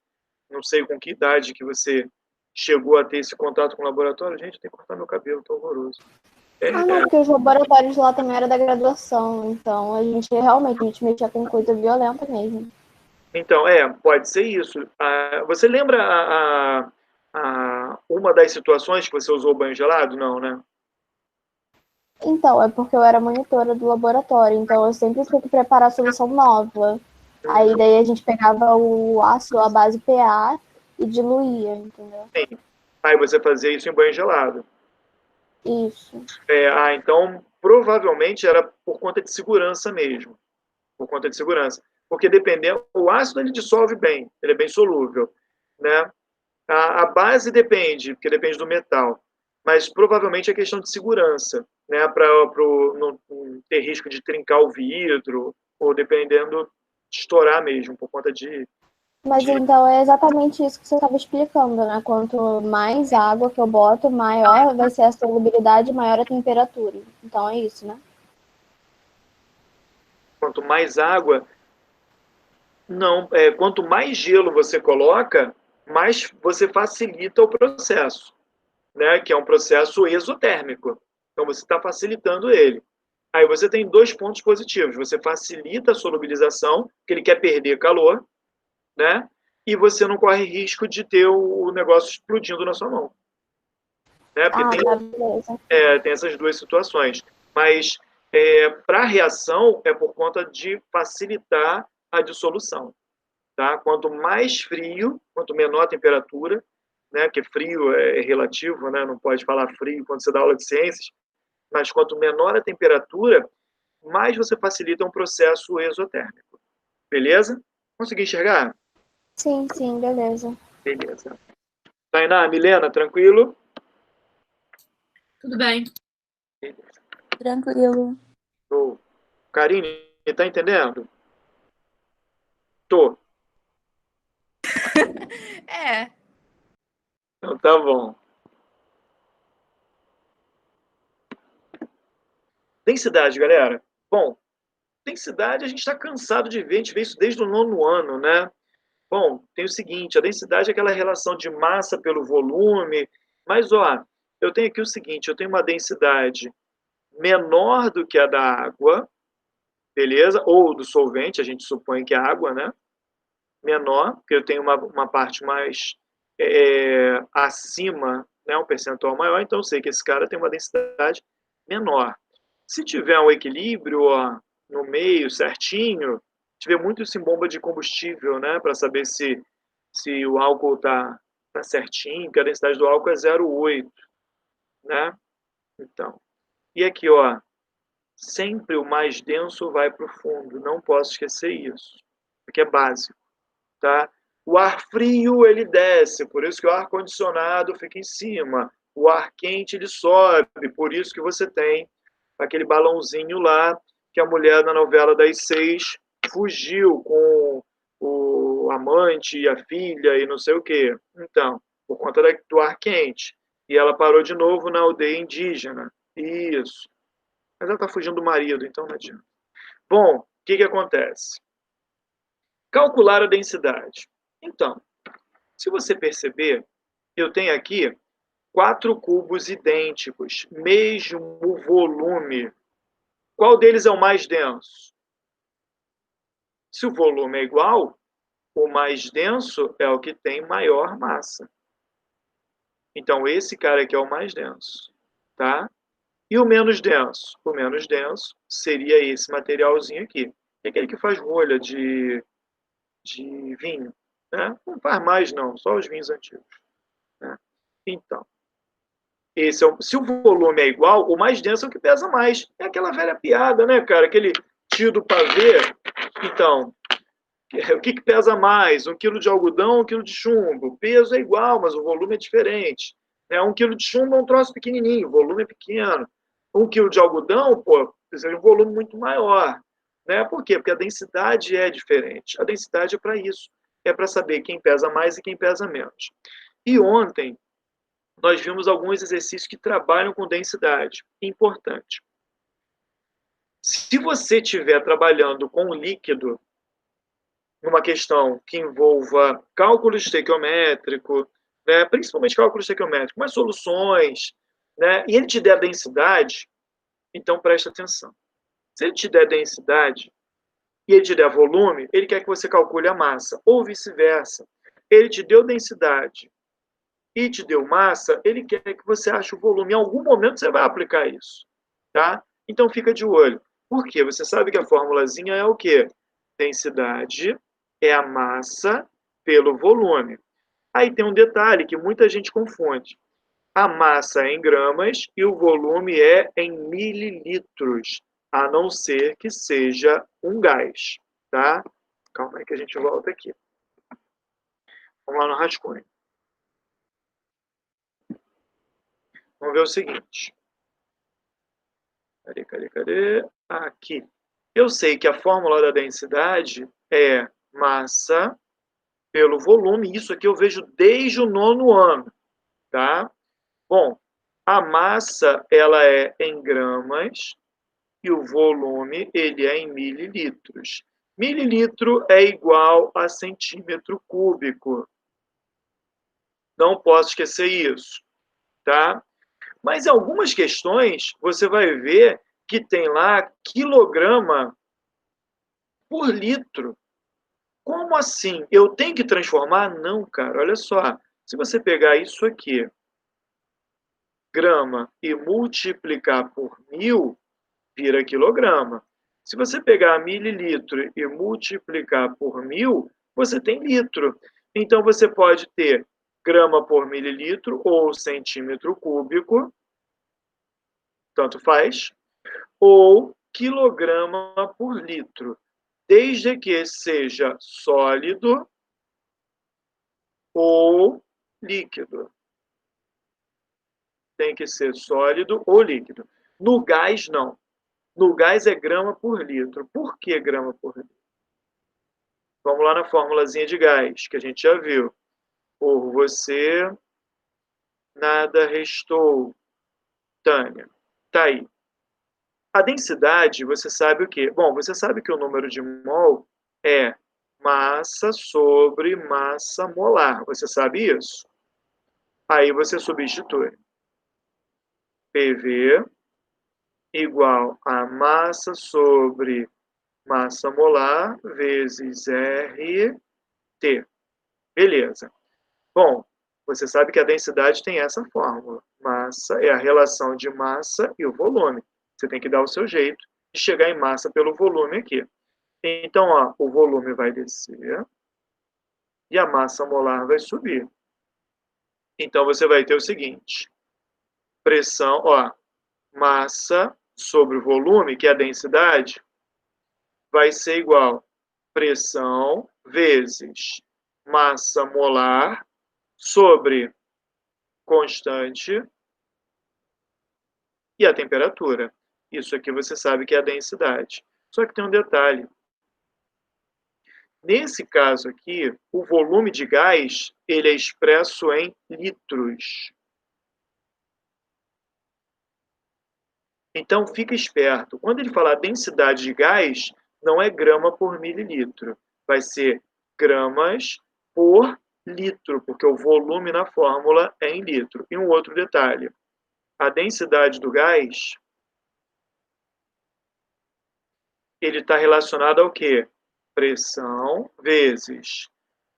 com que idade que você chegou a ter esse contato com o laboratório. Gente, eu tenho que cortar meu cabelo, tá horroroso. Não, porque os laboratórios lá também era da graduação, então a gente realmente mexia com coisa violenta mesmo. Então, pode ser isso. Você lembra uma das situações que você usou o banho gelado? Não, né? Então, é porque eu era monitora do laboratório, então eu sempre tinha que preparar solução nova. Aí daí a gente pegava o ácido, a base PA e diluía, entendeu? Sim. Aí você fazia isso em banho gelado. Isso. Então, provavelmente era por conta de segurança mesmo. Por conta de segurança. Porque dependendo, o ácido ele dissolve bem, ele é bem solúvel, né? A base depende, porque depende do metal, mas provavelmente é questão de segurança, né? Para não ter risco de trincar o vidro, ou dependendo, de estourar mesmo, por conta de. Mas então é exatamente isso que você estava explicando, né? Quanto mais água que eu boto, maior vai ser a solubilidade, maior a temperatura. Então é isso, né? Quanto mais água. Não, quanto mais gelo você coloca, mais você facilita o processo, né? Que é um processo exotérmico. Então você está facilitando ele. Aí você tem 2 pontos positivos. Você facilita a solubilização, que ele quer perder calor, né? E você não corre risco de ter o negócio explodindo na sua mão. Né? Porque tá, beleza. tem essas 2 situações. Mas para a reação é por conta de facilitar a dissolução. Tá? Quanto mais frio, quanto menor a temperatura, né? Que frio é relativo, né? Não pode falar frio quando você dá aula de ciências, mas quanto menor a temperatura, mais você facilita um processo exotérmico. Beleza? Consegui enxergar? Sim, beleza. Beleza. Tainá, Milena, tranquilo? Tudo bem. Beleza. Tranquilo. Show. Karine, tá entendendo? Tô. Então tá bom. Densidade, galera. Bom, densidade a gente está cansado de ver, a gente vê isso desde o 9º ano, né? Bom, tem o seguinte, a densidade é aquela relação de massa pelo volume, mas, eu tenho aqui o seguinte, eu tenho uma densidade menor do que a da água, beleza? Ou do solvente, a gente supõe que é água, né? Menor, porque eu tenho uma parte mais acima, né? Um percentual maior, então eu sei que esse cara tem uma densidade menor. Se tiver um equilíbrio, no meio, certinho, tiver muito isso em bomba de combustível, né? Para saber se se o álcool tá certinho, que a densidade do álcool é 0,8, né? Então, e aqui, ó, sempre o mais denso vai para o fundo, não posso esquecer isso, porque é básico, tá? O ar frio, ele desce, por isso que o ar condicionado fica em cima. O ar quente, ele sobe, por isso que você tem aquele balãozinho lá, que a mulher na novela das 6 fugiu com o amante e a filha e não sei o quê. Então, por conta do ar quente. E ela parou de novo na aldeia indígena. Isso. Mas ela está fugindo do marido, então não adianta. Bom, o que acontece? Calcular a densidade. Então, se você perceber, eu tenho aqui 4 cubos idênticos, mesmo volume. Qual deles é o mais denso? Se o volume é igual, o mais denso é o que tem maior massa. Então, esse cara aqui é o mais denso, tá? E o menos denso? O menos denso seria esse materialzinho aqui. É aquele que faz rolha de vinho, né? Não faz mais não, só os vinhos antigos, né? Então, se o volume é igual, o mais denso é o que pesa mais. É aquela velha piada, né, cara? Aquele tio do pavê. Então, o que pesa mais? 1 quilo de algodão ou 1 quilo de chumbo? O peso é igual, mas o volume é diferente. 1 quilo de chumbo é um troço pequenininho, o volume é pequeno. 1 quilo de algodão, pô, precisa de um volume muito maior. Né? Por quê? Porque a densidade é diferente. A densidade é para isso. É para saber quem pesa mais e quem pesa menos. E ontem, nós vimos alguns exercícios que trabalham com densidade. Importante. Se você estiver trabalhando com líquido, numa questão que envolva cálculo estequiométrico, né, principalmente cálculo estequiométrico, mas soluções, né, e ele te der densidade, então presta atenção. Se ele te der densidade e ele te der volume, ele quer que você calcule a massa, ou vice-versa. Ele te deu densidade e te deu massa, ele quer que você ache o volume. Em algum momento você vai aplicar isso, tá? Então fica de olho. Por quê? Você sabe que a formulazinha é o quê? Densidade é a massa pelo volume. Aí tem um detalhe que muita gente confunde. A massa é em gramas e o volume é em mililitros, a não ser que seja um gás, tá? Calma aí que a gente volta aqui. Vamos lá no rascunho. Vamos ver o seguinte. Cadê? Aqui. Eu sei que a fórmula da densidade é massa pelo volume. Isso aqui eu vejo desde o 9º ano, tá? Bom, a massa, ela é em gramas e o volume, ele é em mililitros. Mililitro é igual a centímetro cúbico. Não posso esquecer isso, tá? Mas em algumas questões, você vai ver que tem lá quilograma por litro. Como assim? Eu tenho que transformar? Não, cara, olha só. Se você pegar isso aqui, grama, e multiplicar por 1000, vira quilograma. Se você pegar mililitro e multiplicar por 1000, você tem litro. Então, você pode ter grama por mililitro ou centímetro cúbico, tanto faz, ou quilograma por litro, desde que seja sólido ou líquido. Tem que ser sólido ou líquido. No gás, não. No gás é grama por litro. Por que grama por litro? Vamos lá na formulazinha de gás, que a gente já viu. Por você, nada restou. Tânia. Tá aí. A densidade, você sabe o quê? Bom, você sabe que o número de mol é massa sobre massa molar. Você sabe isso? Aí você substitui. PV igual a massa sobre massa molar vezes RT. Beleza. Bom, você sabe que a densidade tem essa fórmula. Massa é a relação de massa e o volume. Você tem que dar o seu jeito de chegar em massa pelo volume aqui. Então, ó, o volume vai descer e a massa molar vai subir. Então, você vai ter o seguinte, pressão, massa sobre o volume, que é a densidade, vai ser igual pressão vezes massa molar sobre constante e a temperatura. Isso aqui você sabe que é a densidade. Só que tem um detalhe. Nesse caso aqui, o volume de gás, ele é expresso em litros. Então, fica esperto. Quando ele falar densidade de gás, não é grama por mililitro. Vai ser gramas por litro, porque o volume na fórmula é em litro. E um outro detalhe. A densidade do gás, ele está relacionado ao quê? Pressão vezes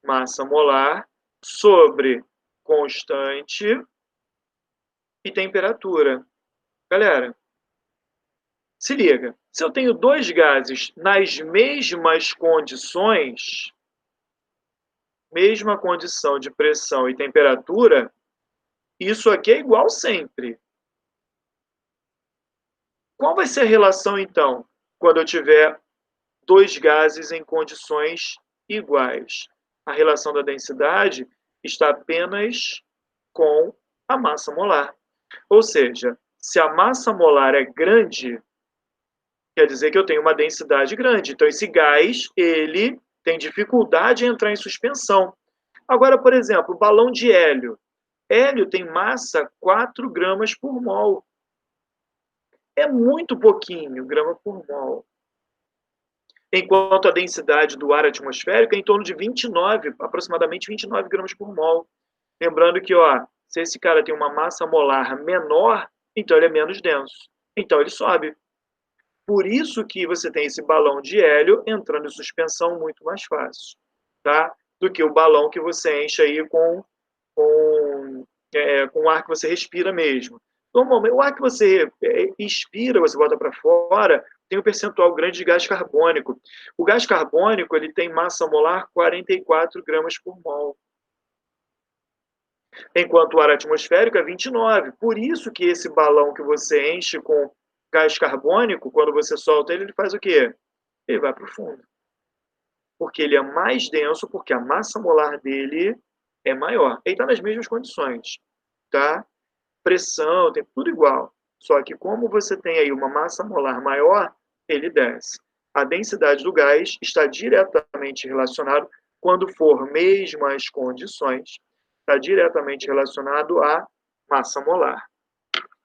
massa molar sobre constante e temperatura. Galera, se liga, se eu tenho dois gases nas mesmas condições, mesma condição de pressão e temperatura, isso aqui é igual sempre. Qual vai ser a relação, então, quando eu tiver dois gases em condições iguais? A relação da densidade está apenas com a massa molar. Ou seja, se a massa molar é grande, quer dizer que eu tenho uma densidade grande. Então, esse gás, ele tem dificuldade em entrar em suspensão. Agora, por exemplo, o balão de hélio. Hélio tem massa 4 gramas por mol. É muito pouquinho, grama por mol. Enquanto a densidade do ar atmosférico é em torno de 29, aproximadamente 29 gramas por mol. Lembrando que, se esse cara tem uma massa molar menor, então ele é menos denso. Então ele sobe. Por isso que você tem esse balão de hélio entrando em suspensão muito mais fácil, tá? Do que o balão que você enche aí com o ar que você respira mesmo. Normalmente, o ar que você expira, você bota para fora, tem um percentual grande de gás carbônico. O gás carbônico, ele tem massa molar 44 gramas por mol. Enquanto o ar atmosférico é 29. Por isso que esse balão que você enche com gás carbônico, quando você solta ele, ele faz o quê? Ele vai para o fundo. Porque ele é mais denso, porque a massa molar dele é maior. Ele está nas mesmas condições, tá? Pressão, tem tudo igual. Só que como você tem aí uma massa molar maior, ele desce. A densidade do gás está diretamente relacionado, quando for mesmas condições, está diretamente relacionado à massa molar.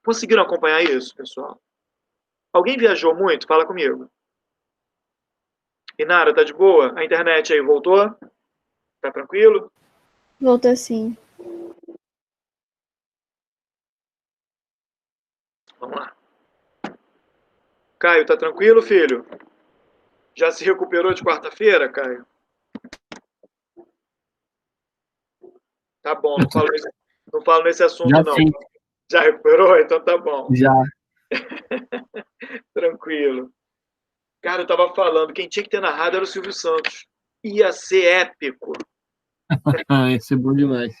Conseguiram acompanhar isso, pessoal? Alguém viajou muito? Fala comigo. Inara, tá de boa? A internet aí voltou? Tá tranquilo? Voltou sim. Vamos lá. Caio, tá tranquilo, filho? Já se recuperou de quarta-feira, Caio? Tá bom, não falo nesse assunto, Já não. sim. Já recuperou? Então tá bom. Já. Tranquilo. Cara, eu tava falando, quem tinha que ter narrado era o Silvio Santos. Ia ser épico. Esse é bom demais.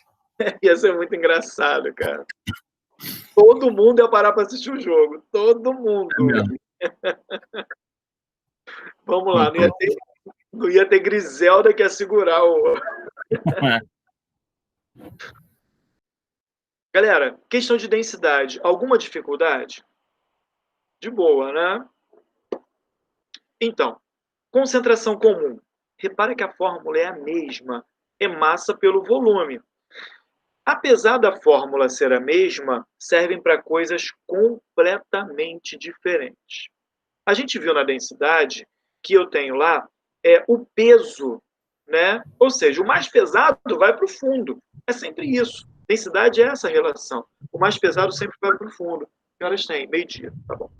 Ia ser muito engraçado, cara. Todo mundo ia parar pra assistir o jogo. Todo mundo. É mesmo. Vamos lá, não ia ter Griselda que ia segurar o... Galera, questão de densidade. Alguma dificuldade? De boa, né? Então, concentração comum. Repara que a fórmula é a mesma. É massa pelo volume. Apesar da fórmula ser a mesma, servem para coisas completamente diferentes. A gente viu na densidade que eu tenho lá o peso, né? Ou seja, o mais pesado vai para o fundo. É sempre isso. Densidade é essa relação. O mais pesado sempre vai para o fundo. Que horas tem? Meio-dia. Tá bom.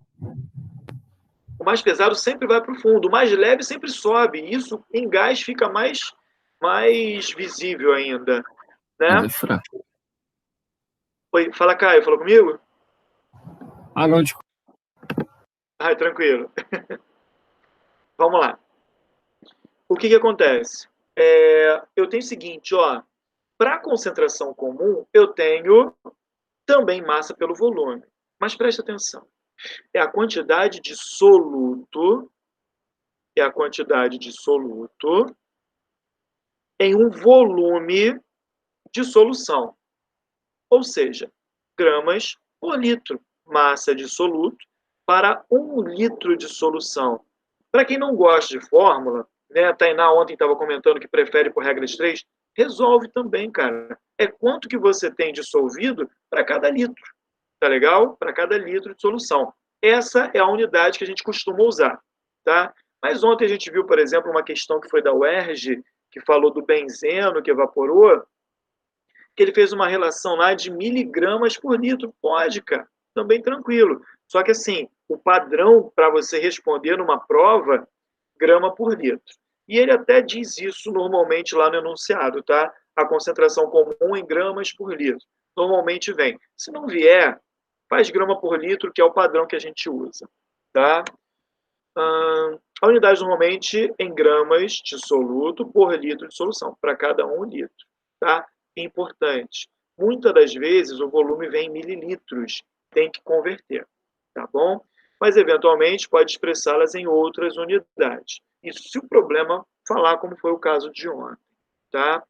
O mais pesado sempre vai para o fundo. O mais leve sempre sobe. Isso em gás fica mais visível ainda. Né? É fraco. Oi, fala, Caio. Falou comigo? Não, Tranquilo. Vamos lá. O que acontece? eu tenho o seguinte, ó, para a concentração comum, eu tenho também massa pelo volume. Mas preste atenção, é a quantidade de soluto, em um volume de solução. Ou seja, gramas por litro, massa de soluto para 1 litro de solução. Para quem não gosta de fórmula, né, a Tainá ontem estava comentando que prefere por regra de 3, resolve também, cara. É quanto que você tem dissolvido para cada litro, tá legal? Para cada litro de solução. Essa é a unidade que a gente costuma usar, tá? Mas ontem a gente viu, por exemplo, uma questão que foi da UERJ, que falou do benzeno que evaporou, que ele fez uma relação lá de miligramas por litro. Pode, cara, também tranquilo. Só que assim, o padrão para você responder numa prova, grama por litro. E ele até diz isso normalmente lá no enunciado, tá? A concentração comum em gramas por litro. Normalmente vem. Se não vier, faz grama por litro, que é o padrão que a gente usa, tá? A unidade normalmente em gramas de soluto por litro de solução, para cada 1 litro, tá? Importante. Muitas das vezes o volume vem em mililitros, tem que converter, tá bom? Mas eventualmente pode expressá-las em outras unidades. Isso se o problema falar como foi o caso de ontem, tá?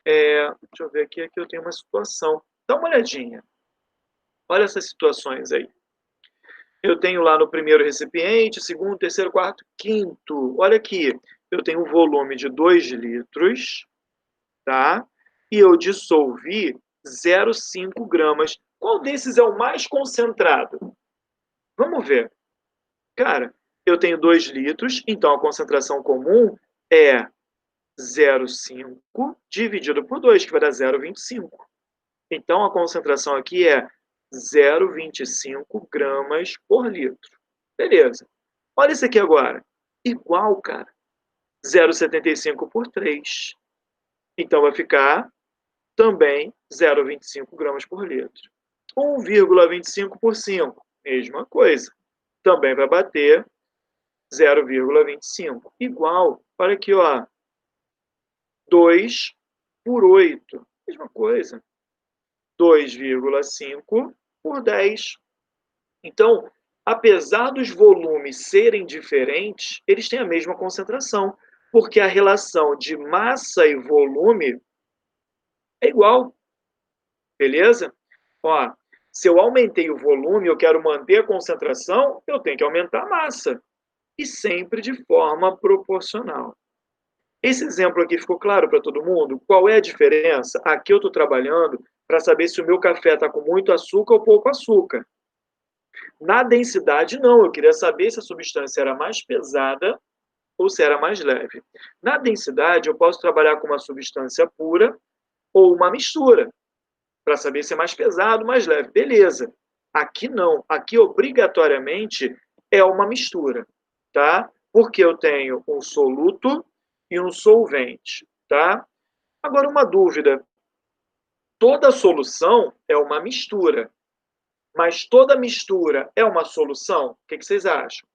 Deixa eu ver aqui eu tenho uma situação. Dá uma olhadinha. Olha essas situações aí. Eu tenho lá no primeiro recipiente, segundo, terceiro, quarto, quinto. Olha aqui, eu tenho um volume de 2 litros, tá? E eu dissolvi 0,5 gramas. Qual desses é o mais concentrado? Vamos ver. Cara, eu tenho 2 litros, então a concentração comum é 0,5 dividido por 2, que vai dar 0,25. Então a concentração aqui é 0,25 gramas por litro. Beleza. Olha isso aqui agora. Igual, cara. 0,75 por 3. Então vai ficar também 0,25 gramas por litro. 1,25 por 5. Mesma coisa. Também vai bater 0,25. Igual. Olha aqui, ó. 2 por 8. Mesma coisa. 2,5 por 10. Então, apesar dos volumes serem diferentes, eles têm a mesma concentração, porque a relação de massa e volume é igual. Beleza? Ó, se eu aumentei o volume, eu quero manter a concentração, eu tenho que aumentar a massa. E sempre de forma proporcional. Esse exemplo aqui ficou claro para todo mundo? Qual é a diferença? Aqui eu estou trabalhando para saber se o meu café está com muito açúcar ou pouco açúcar. Na densidade, não. Eu queria saber se a substância era mais pesada ou se era mais leve. Na densidade, eu posso trabalhar com uma substância pura ou uma mistura, para saber se é mais pesado ou mais leve. Beleza. Aqui não. Aqui, obrigatoriamente, é uma mistura, tá? Porque eu tenho um soluto e um solvente, tá? Agora, uma dúvida. Toda solução é uma mistura, mas toda mistura é uma solução? O que vocês acham?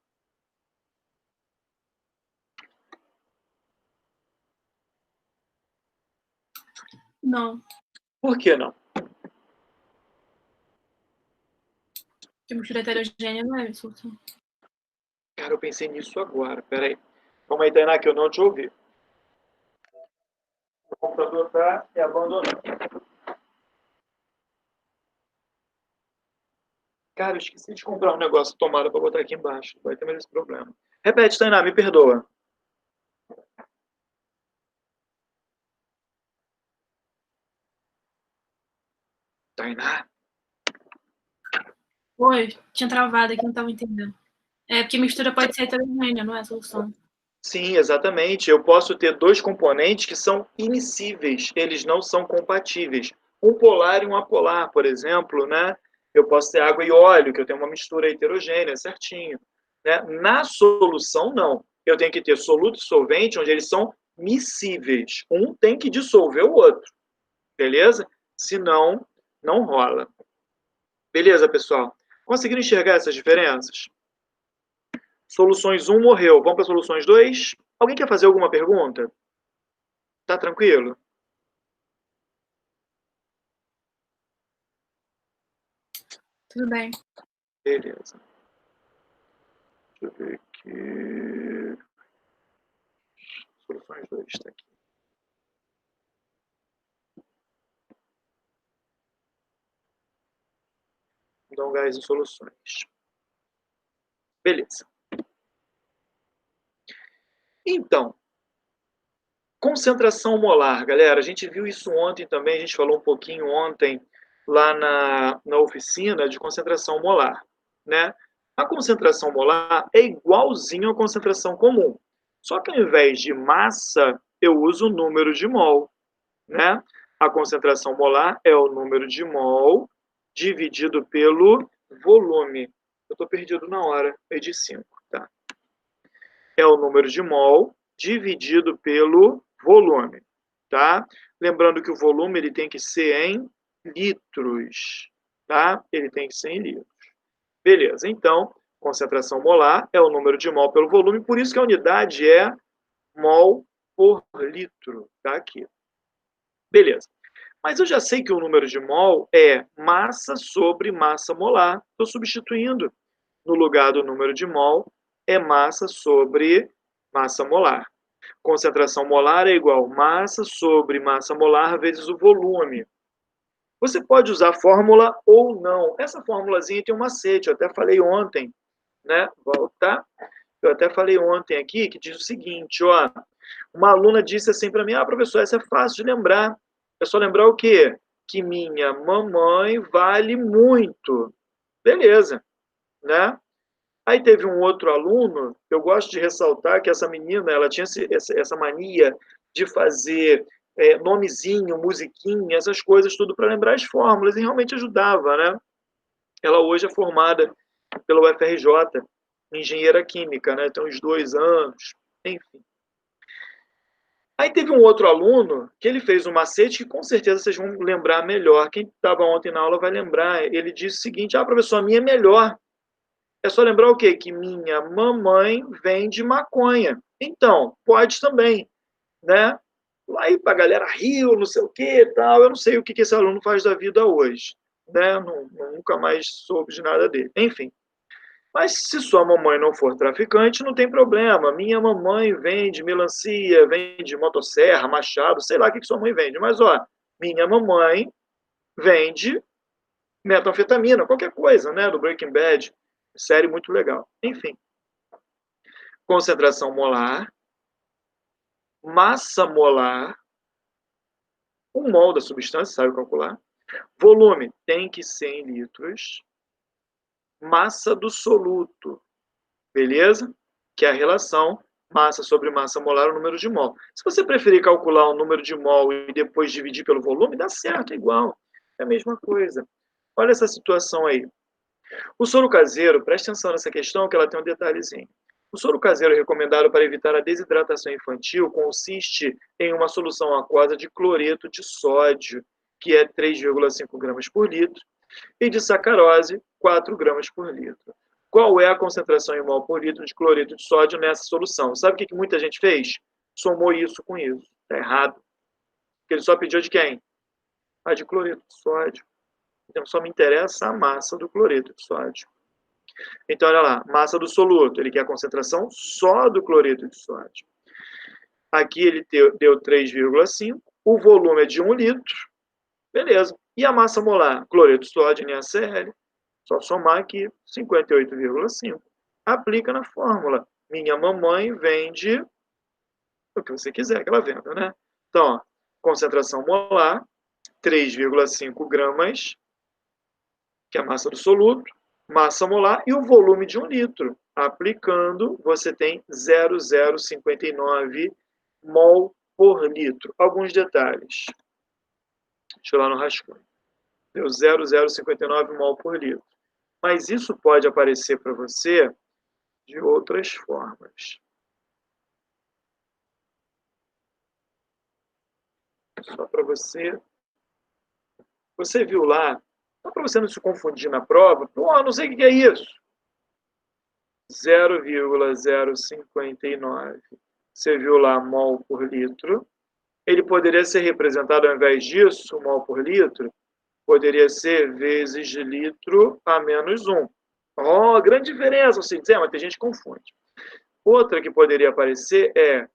Não. Por que não? Porque mistura heterogênea não é solução. Cara, eu pensei nisso agora. Peraí. Calma aí, Tainá, que eu não te ouvi. O computador está abandonado. Cara, eu esqueci de comprar um negócio de tomada para botar aqui embaixo. Vai ter mais esse problema. Repete, Tainá, me perdoa. Tainá? Oi, tinha travado aqui, não estava entendendo. É porque mistura pode ser heterogênea, não é a solução. Sim, exatamente. Eu posso ter 2 componentes que são immiscíveis, eles não são compatíveis. Um polar e um apolar, por exemplo, né? Eu posso ter água e óleo, que eu tenho uma mistura heterogênea, certinho. Né? Na solução, não. Eu tenho que ter soluto e solvente, onde eles são miscíveis. Um tem que dissolver o outro. Beleza? Senão, não rola. Beleza, pessoal? Conseguiram enxergar essas diferenças? Soluções 1 morreu. Vamos para soluções 2? Alguém quer fazer alguma pergunta? Tá tranquilo? Tudo bem. Beleza. Deixa eu ver aqui. Soluções 2 está aqui. Vou dar um gás em soluções. Beleza. Então, concentração molar, galera. A gente viu isso ontem também, a gente falou um pouquinho ontem lá na oficina de concentração molar, né? A concentração molar é igualzinho à concentração comum. Só que ao invés de massa, eu uso o número de mol, né? A concentração molar é o número de mol dividido pelo volume. Eu estou perdido na hora, é de 5, tá? É o número de mol dividido pelo volume, tá? Lembrando que o volume ele tem que ser em litros, tá? Ele tem que ser em litros. Beleza, então, concentração molar é o número de mol pelo volume, por isso que a unidade é mol por litro, tá aqui. Beleza. Mas eu já sei que o número de mol é massa sobre massa molar. Estou substituindo. No lugar do número de mol, é massa sobre massa molar. Concentração molar é igual massa sobre massa molar vezes o volume. Você pode usar fórmula ou não. Essa formulazinha tem um macete, eu até falei ontem, né? Voltar. Eu até falei ontem aqui que diz o seguinte, ó. Uma aluna disse assim para mim, professor, essa é fácil de lembrar. É só lembrar o quê? Que minha mamãe vale muito. Beleza, né? Aí teve um outro aluno, eu gosto de ressaltar que essa menina, ela tinha essa mania de fazer nomezinho, musiquinha, essas coisas tudo para lembrar as fórmulas, e realmente ajudava, né? Ela hoje é formada pela UFRJ, engenheira química, né? Tem uns 2 anos, enfim. Aí teve um outro aluno que ele fez um macete que com certeza vocês vão lembrar melhor. Quem estava ontem na aula vai lembrar. Ele disse o seguinte, professor, a minha é melhor. É só lembrar o quê? Que minha mamãe vende maconha. Então, pode também, né? Aí pra galera riu, não sei o que tal. Eu não sei o que esse aluno faz da vida hoje, né? Nunca mais soube de nada dele. Enfim. Mas se sua mamãe não for traficante, não tem problema. Minha mamãe vende melancia, vende motosserra, machado, sei lá o que sua mãe vende. Mas, ó, minha mamãe vende metanfetamina, qualquer coisa, né? Do Breaking Bad. Série muito legal. Enfim. Concentração molar. Massa molar. O mol da substância, sabe calcular. Volume tem que ser em litros. Massa do soluto. Beleza? Que é a relação massa sobre massa molar, o número de mol. Se você preferir calcular o número de mol e depois dividir pelo volume, dá certo, é igual. É a mesma coisa. Olha essa situação aí. O soro caseiro, preste atenção nessa questão que ela tem um detalhezinho. O soro caseiro recomendado para evitar a desidratação infantil consiste em uma solução aquosa de cloreto de sódio, que é 3,5 gramas por litro, e de sacarose, 4 gramas por litro. Qual é a concentração em mol por litro de cloreto de sódio nessa solução? Sabe o que muita gente fez? Somou isso com isso. Está errado. Porque ele só pediu de quem? De cloreto de sódio. Então, só me interessa a massa do cloreto de sódio. Então, olha lá, massa do soluto. Ele quer a concentração só do cloreto de sódio. Aqui ele deu 3,5. O volume é de 1 litro. Beleza. E a massa molar? Cloreto de sódio, NaCl. Só somar aqui, 58,5. Aplica na fórmula. Minha mamãe vende o que você quiser que ela venda, né? Então, ó, concentração molar, 3,5 gramas, que é a massa do soluto, massa molar e o volume de 1 litro. Aplicando, você tem 0,059 mol por litro. Alguns detalhes. Deixa eu ir lá no rascunho. Deu 0,059 mol por litro. Mas isso pode aparecer para você de outras formas. Só para você. Você viu lá, só para você não se confundir na prova, não sei o que é isso. 0,059. Você viu lá mol por litro. ele poderia ser representado, ao invés disso, mol por litro, poderia ser vezes litro a menos 1. Oh, grande diferença, você diz, mas tem gente que confunde. Outra que poderia aparecer é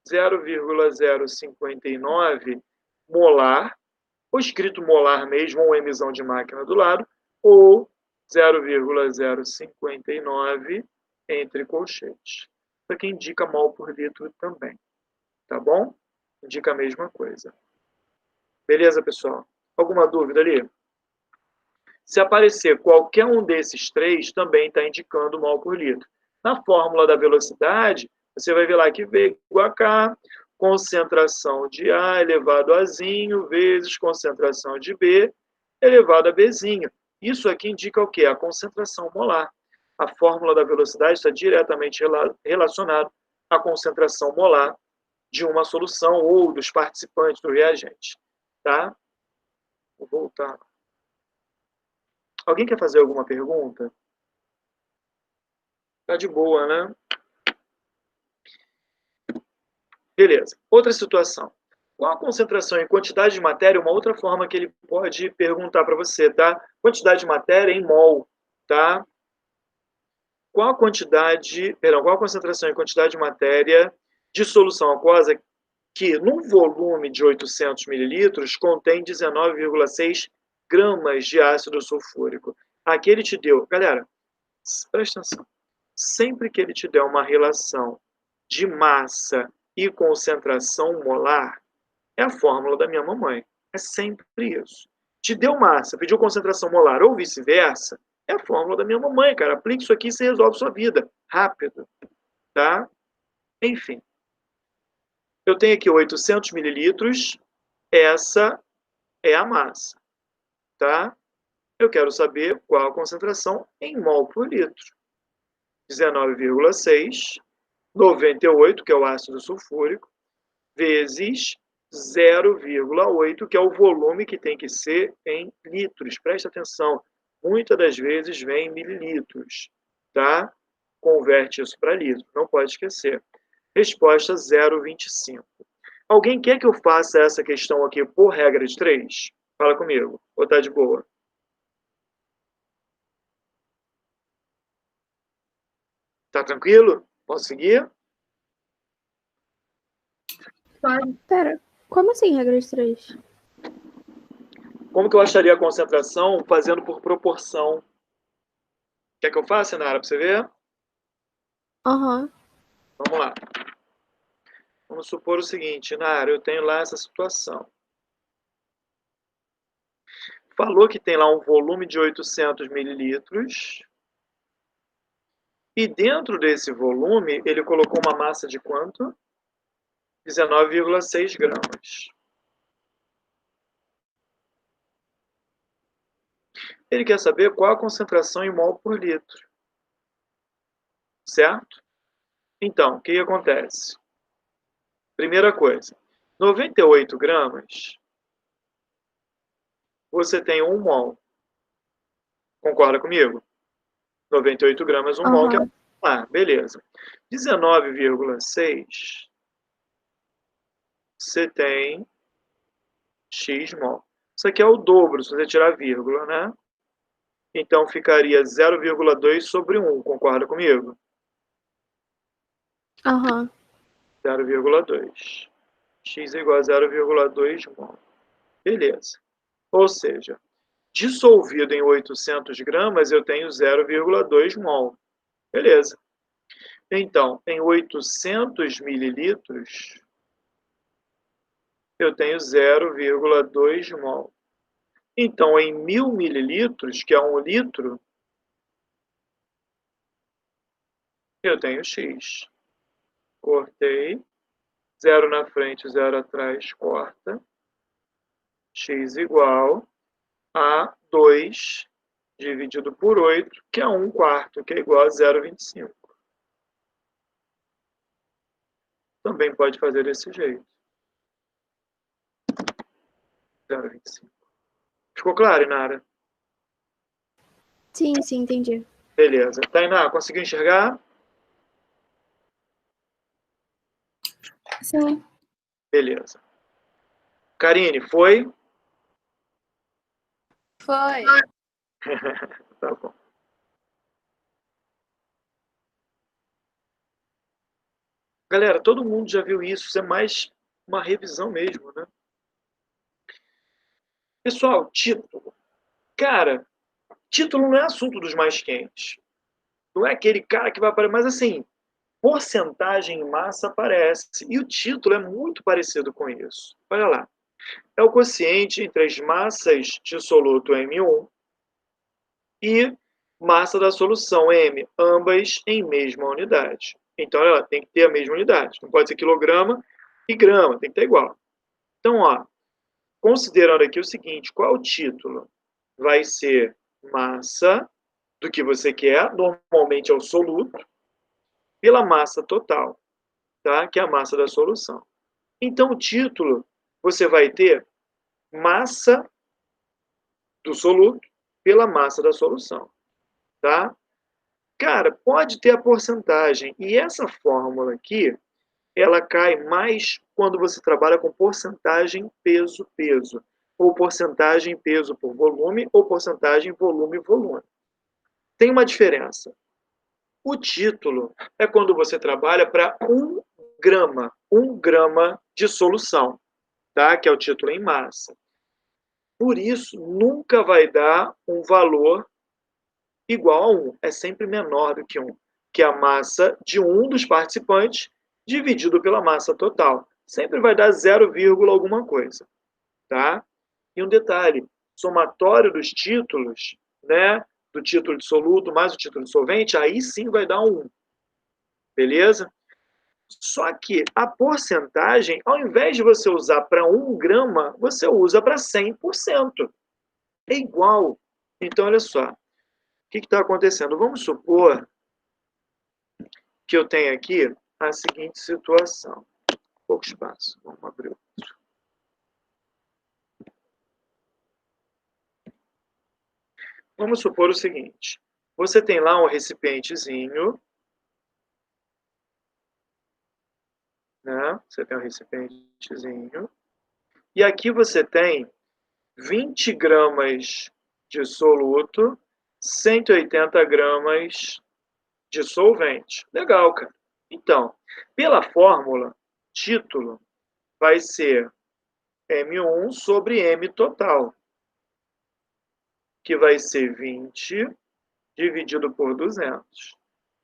0,059 molar, ou escrito molar mesmo, ou emissão de máquina do lado, ou 0,059 entre colchetes. Isso aqui indica mol por litro também, tá bom? Indica a mesma coisa. Beleza, pessoal? Alguma dúvida ali? Se aparecer qualquer um desses três, também está indicando mol por litro. Na fórmula da velocidade, você vai ver lá que V igual a K, concentração de A elevado a zinho, vezes concentração de B elevado a Bzinho. Isso aqui indica o quê? A concentração molar. A fórmula da velocidade está diretamente relacionada à concentração molar de uma solução ou dos participantes do reagente. Tá? Vou voltar. Alguém quer fazer alguma pergunta? Tá de boa, né? Beleza. Outra situação. Qual a concentração em quantidade de matéria? Uma outra forma que ele pode perguntar para você, tá? Quantidade de matéria em mol, tá? Qual a concentração em quantidade de matéria de solução aquosa que, num volume de 800 mililitros, contém 19,6 gramas de ácido sulfúrico? Aqui ele te deu... Galera, presta atenção. Sempre que ele te der uma relação de massa e concentração molar, é a fórmula da minha mamãe. É sempre isso. Te deu massa, pediu concentração molar ou vice-versa, é a fórmula da minha mamãe, cara. Aplique isso aqui e você resolve sua vida. Rápido. Tá? Enfim. Eu tenho aqui 800 mililitros. Essa é a massa. Tá? Eu quero saber qual a concentração em mol por litro. 19,6, 98, que é o ácido sulfúrico, vezes 0,8, que é o volume que tem que ser em litros. Presta atenção, muitas das vezes vem em mililitros, tá? Converte isso para litro, não pode esquecer. Resposta 0,25. Alguém quer que eu faça essa questão aqui por regra de 3? Fala comigo, ou tá de boa? Tá tranquilo? Posso seguir? Pode. Pera, como assim, regra de 3? Como que eu acharia a concentração fazendo por proporção? Quer que eu faça, Nara, para você ver? Aham. Vamos lá. Vamos supor o seguinte, Nara, eu tenho lá essa situação. Falou que tem lá um volume de 800 mililitros. E dentro desse volume, ele colocou uma massa de quanto? 19,6 gramas. Ele quer saber qual a concentração em mol por litro. Certo? Então, o que acontece? Primeira coisa, 98 gramas, você tem 1 mol. Concorda comigo? 98 gramas, 1 mol, que é... Aham. Ah, beleza. 19,6, você tem X mol. Isso aqui é o dobro, se você tirar vírgula, né? Então, ficaria 0,2 sobre 1, concorda comigo? Aham. 0,2. X é igual a 0,2 mol. Beleza. Ou seja, dissolvido em 800 gramas, eu tenho 0,2 mol. Beleza. Então, em 800 mililitros, eu tenho 0,2 mol. Então, em 1.000 mililitros, que é 1 litro, eu tenho X. Cortei. 0 na frente, 0 atrás, corta. X igual a 2 dividido por 8, que é 1 quarto, que é igual a 0,25. Também pode fazer desse jeito. 0,25. Ficou claro, Inara? Sim, sim, entendi. Beleza. Tainá, conseguiu enxergar? Sim. Beleza. Karine, foi? Foi. Tá bom. Galera, todo mundo já viu isso. Isso é mais uma revisão mesmo, né? Pessoal, título. Cara, título não é assunto dos mais quentes. Não é aquele cara que vai aparecer, mas assim, porcentagem em massa aparece. E o título é muito parecido com isso. Olha lá. É o quociente entre as massas de soluto M1 e massa da solução M, ambas em mesma unidade. Então, ela tem que ter a mesma unidade. Não pode ser quilograma e grama, tem que ter igual. Então, ó, considerando aqui o seguinte, qual é o título? Vai ser massa do que você quer, normalmente é o soluto, pela massa total, tá? Que é a massa da solução. Então, o título, você vai ter massa do soluto pela massa da solução, tá? Cara, pode ter a porcentagem. E essa fórmula aqui, ela cai mais quando você trabalha com porcentagem peso-peso, ou porcentagem peso por volume, ou porcentagem volume-volume. Tem uma diferença. O título é quando você trabalha para 1 grama de solução, tá? Que é o título em massa. Por isso, nunca vai dar um valor igual a 1. É sempre menor do que 1, que é a massa de um dos participantes dividido pela massa total. Sempre vai dar 0, alguma coisa, tá? E um detalhe, somatório dos títulos, né, do título de soluto mais o título de solvente, aí sim vai dar 1, beleza? Só que a porcentagem, ao invés de você usar para 1 grama, você usa para 100%. É igual. Então, olha só. O que está acontecendo? Vamos supor que eu tenho aqui a seguinte situação. Pouco espaço. Vamos abrir outro. Vamos supor o seguinte. Você tem lá um recipientezinho, né? Você tem um recipientezinho. E aqui você tem 20 gramas de soluto, 180 gramas de solvente. Legal, cara. Então, pela fórmula, título vai ser M1 sobre M total, que vai ser 20 dividido por 200.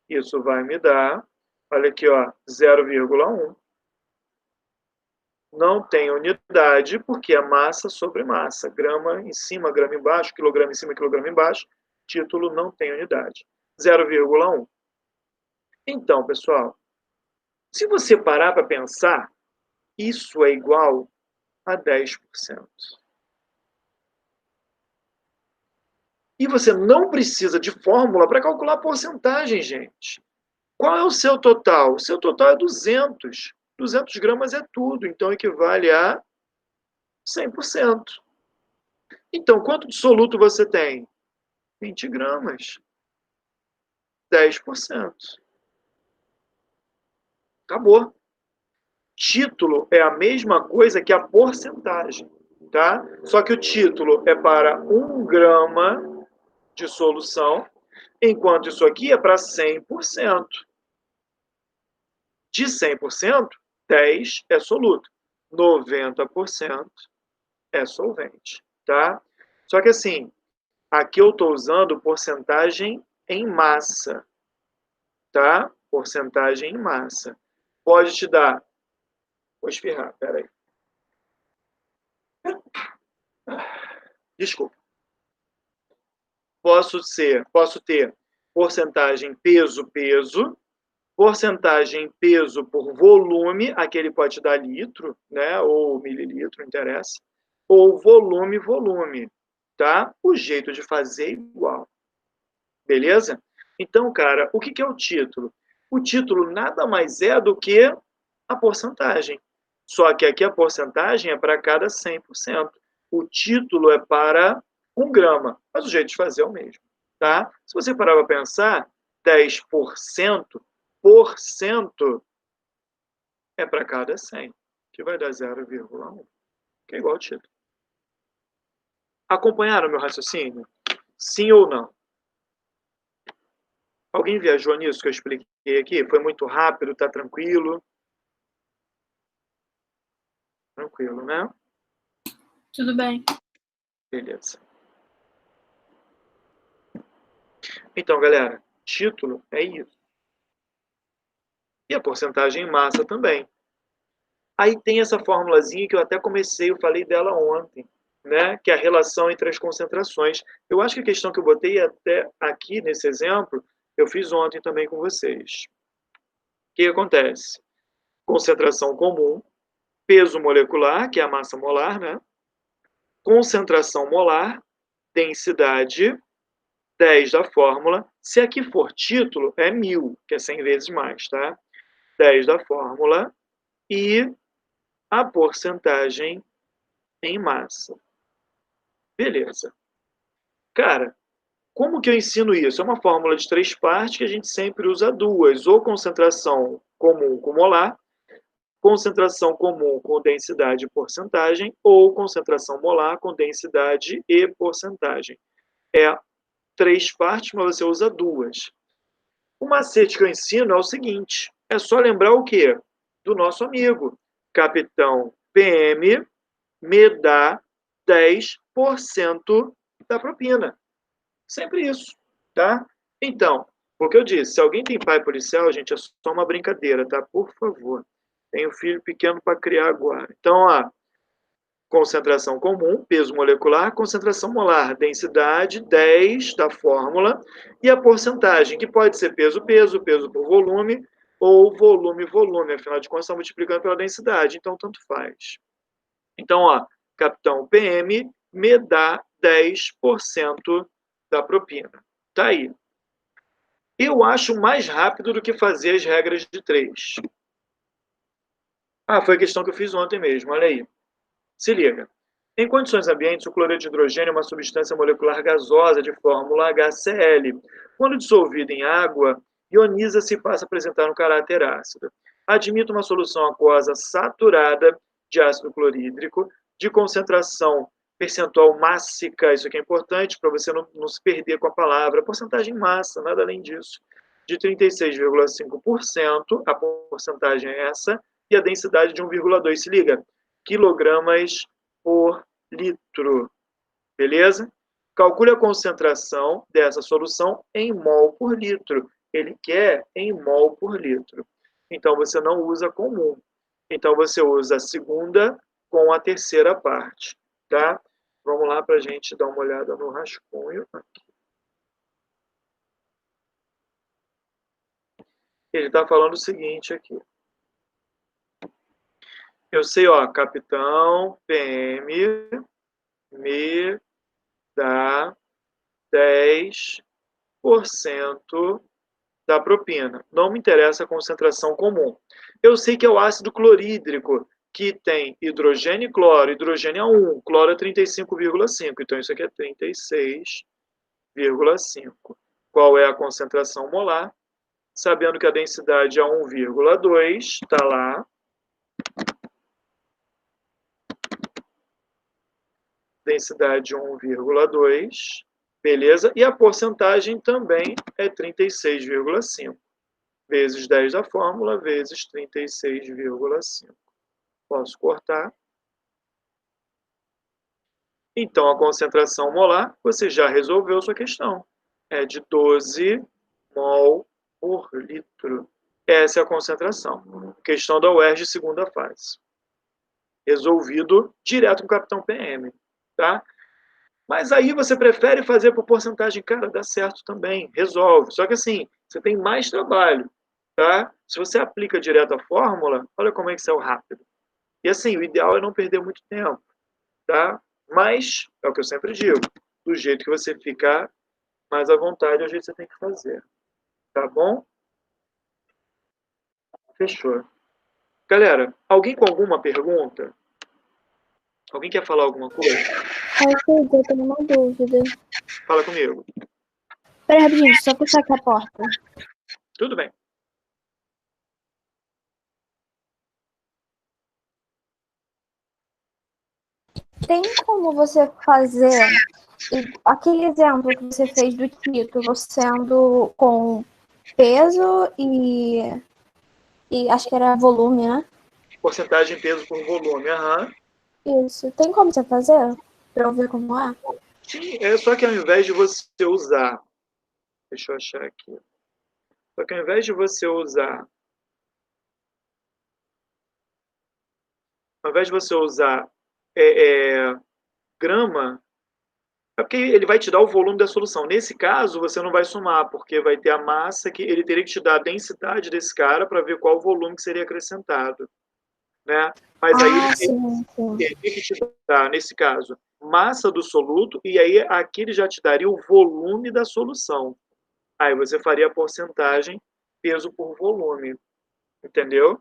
Isso vai me dar, olha aqui, ó, 0,1. Não tem unidade, porque é massa sobre massa. Grama em cima, grama embaixo, quilograma em cima, quilograma embaixo. Título não tem unidade. 0,1. Então, pessoal, se você parar para pensar, isso é igual a 10%. E você não precisa de fórmula para calcular a porcentagem, gente. Qual é o seu total? O seu total é 200. 200 gramas é tudo, então equivale a 100%. Então, quanto de soluto você tem? 20 gramas. 10%. Acabou. Título é a mesma coisa que a porcentagem, tá? Só que o título é para 1 grama de solução, enquanto isso aqui é para 100%. De 100%, 10% é soluto, 90% é solvente, tá? Só que assim, aqui eu estou usando porcentagem em massa, tá? Porcentagem em massa. Pode te dar... Vou espirrar, peraí. Desculpa. Posso ter porcentagem peso-peso, porcentagem peso por volume, aquele pode dar litro, né, ou mililitro, não interessa, ou volume, tá? O jeito de fazer é igual, beleza? Então, cara, o que é o título? O título nada mais é do que a porcentagem, só que aqui a porcentagem é para cada 100%. O título é para 1 grama, mas o jeito de fazer é o mesmo, tá? Se você parar para pensar, 10% é para cada 100, que vai dar 0,1. que é igual ao título. Acompanharam meu raciocínio? Sim ou não? Alguém viajou nisso que eu expliquei aqui? Foi muito rápido, tá tranquilo? Tranquilo, né? Tudo bem. Beleza. Então, galera, título é isso. E a porcentagem em massa também. Aí tem essa formulazinha que eu até comecei, eu falei dela ontem, né? Que é a relação entre as concentrações. Eu acho que a questão que eu botei até aqui nesse exemplo, eu fiz ontem também com vocês. O que acontece? Concentração comum, peso molecular, que é a massa molar, né? Concentração molar, densidade, 10 da fórmula. Se aqui for título, é 1000, que é 100 vezes mais, tá? 10 da fórmula e a porcentagem em massa. Beleza. Cara, como que eu ensino isso? É uma fórmula de 3 partes que a gente sempre usa duas, ou concentração comum com molar, concentração comum com densidade e porcentagem, ou concentração molar com densidade e porcentagem. É 3 partes, mas você usa duas. O macete que eu ensino é o seguinte, é só lembrar o quê? Do nosso amigo. Capitão PM me dá 10% da propina. Sempre isso, tá? Então, o que eu disse, se alguém tem pai policial, gente, é só uma brincadeira, tá? Por favor. Tenho filho pequeno para criar agora. Então, ó, concentração comum, peso molecular, concentração molar, densidade 10 da fórmula e a porcentagem, que pode ser peso-peso, peso por volume ou volume-volume, afinal de contas, está multiplicando pela densidade, então tanto faz. Então, ó, capitão PM me dá 10% da propina. Tá aí. Eu acho mais rápido do que fazer as regras de 3. Ah, foi a questão que eu fiz ontem mesmo, olha aí. Se liga. Em condições ambientes, o cloreto de hidrogênio é uma substância molecular gasosa de fórmula HCl. Quando dissolvido em água, ioniza-se e passa a apresentar um caráter ácido. Admite uma solução aquosa saturada de ácido clorídrico, de concentração percentual mássica, isso aqui é importante para você não se perder com a palavra, porcentagem massa, nada além disso, de 36,5%, a porcentagem é essa, e a densidade de 1,2, se liga, quilogramas por litro, beleza? Calcule a concentração dessa solução em mol por litro. Ele quer em mol por litro. Então, você não usa comum. Então, você usa a segunda com a terceira parte, tá? Vamos lá para a gente dar uma olhada no rascunho. Ele está falando o seguinte aqui. Eu sei, ó, capitão PM me dá 10% da propina. Não me interessa a concentração comum. Eu sei que é o ácido clorídrico, que tem hidrogênio e cloro. Hidrogênio é 1, cloro é 35,5. Então, isso aqui é 36,5. Qual é a concentração molar? Sabendo que a densidade é 1,2, está lá. Densidade 1,2, beleza? E a porcentagem também é 36,5. Vezes 10 da fórmula, vezes 36,5. Posso cortar. Então, a concentração molar, você já resolveu sua questão. É de 12 mol por litro. Essa é a concentração. Questão da UERJ, segunda fase. Resolvido direto com o capitão PM, tá? Mas aí você prefere fazer por porcentagem, cara, dá certo também, resolve. Só que assim, você tem mais trabalho, tá? Se você aplica direto a fórmula, olha como é que saiu rápido. E assim, o ideal é não perder muito tempo, tá? Mas, é o que eu sempre digo, do jeito que você ficar mais à vontade, é o jeito que você tem que fazer. Tá bom? Fechou. Galera, alguém com alguma pergunta? Alguém quer falar alguma coisa? Eu tenho uma dúvida. Fala comigo. Pera rapidinho, só fechar aqui a porta. Tudo bem. Tem como você fazer aquele exemplo que você fez do título sendo com peso e acho que era volume, né? Porcentagem peso por volume, aham. Isso. Tem como você fazer? Pra eu ver como é? Sim, é só que ao invés de você usar, deixa eu achar aqui, só que ao invés de você usar, grama, é porque ele vai te dar o volume da solução. Nesse caso, você não vai somar, porque vai ter a massa que ele teria que te dar a densidade desse cara para ver qual o volume que seria acrescentado, né? Mas aí ele Sim, sim. teria que te dar, nesse caso, massa do soluto, e aí aqui ele já te daria o volume da solução. Aí você faria a porcentagem peso por volume, entendeu?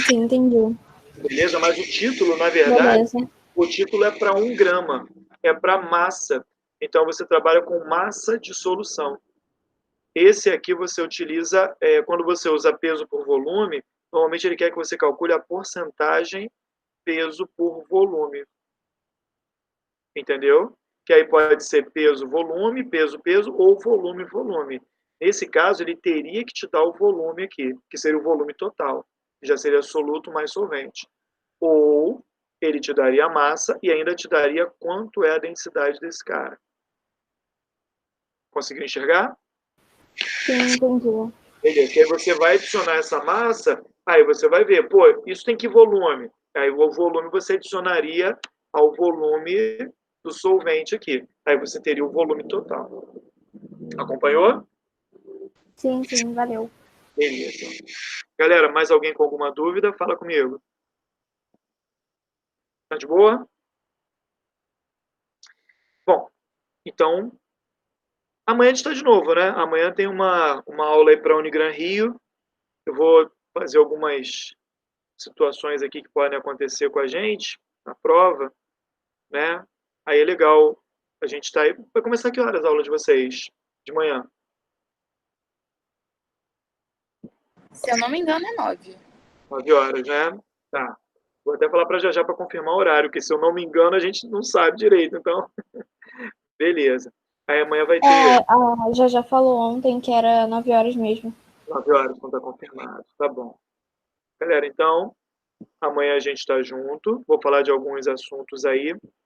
Sim, entendi. Beleza? Mas o título, na verdade, Beleza. o título é para 1 grama, é para massa. Então você trabalha com massa de solução. Esse aqui você utiliza, quando você usa peso por volume, normalmente ele quer que você calcule a porcentagem peso por volume. Entendeu? Que aí pode ser peso, volume, peso, peso, ou volume, volume. Nesse caso, ele teria que te dar o volume aqui, que seria o volume total, que já seria soluto mais solvente. Ou ele te daria a massa e ainda te daria quanto é a densidade desse cara. Conseguiu enxergar? Sim, entendi. Beleza. Aí você vai adicionar essa massa, aí você vai ver, pô, isso tem que volume. Aí o volume você adicionaria ao volume do solvente aqui. Aí você teria o volume total. Acompanhou? Sim, sim, valeu. Beleza. Galera, mais alguém com alguma dúvida? Fala comigo. Tá de boa? Bom, então, amanhã a gente está de novo, né? Amanhã tem uma aula aí para a Unigran Rio. Eu vou fazer algumas situações aqui que podem acontecer com a gente na prova, né? Aí é legal a gente estar aí. Vai começar que horas a aula de vocês? De manhã? Se eu não me engano, é 9. 9 horas, né? Tá. Vou até falar para já para confirmar o horário, porque se eu não me engano, a gente não sabe direito. Então, beleza. Aí amanhã vai ter A Já falou ontem que era 9 horas mesmo. 9 horas, não está confirmado. Tá bom. Galera, então, amanhã a gente está junto. Vou falar de alguns assuntos aí.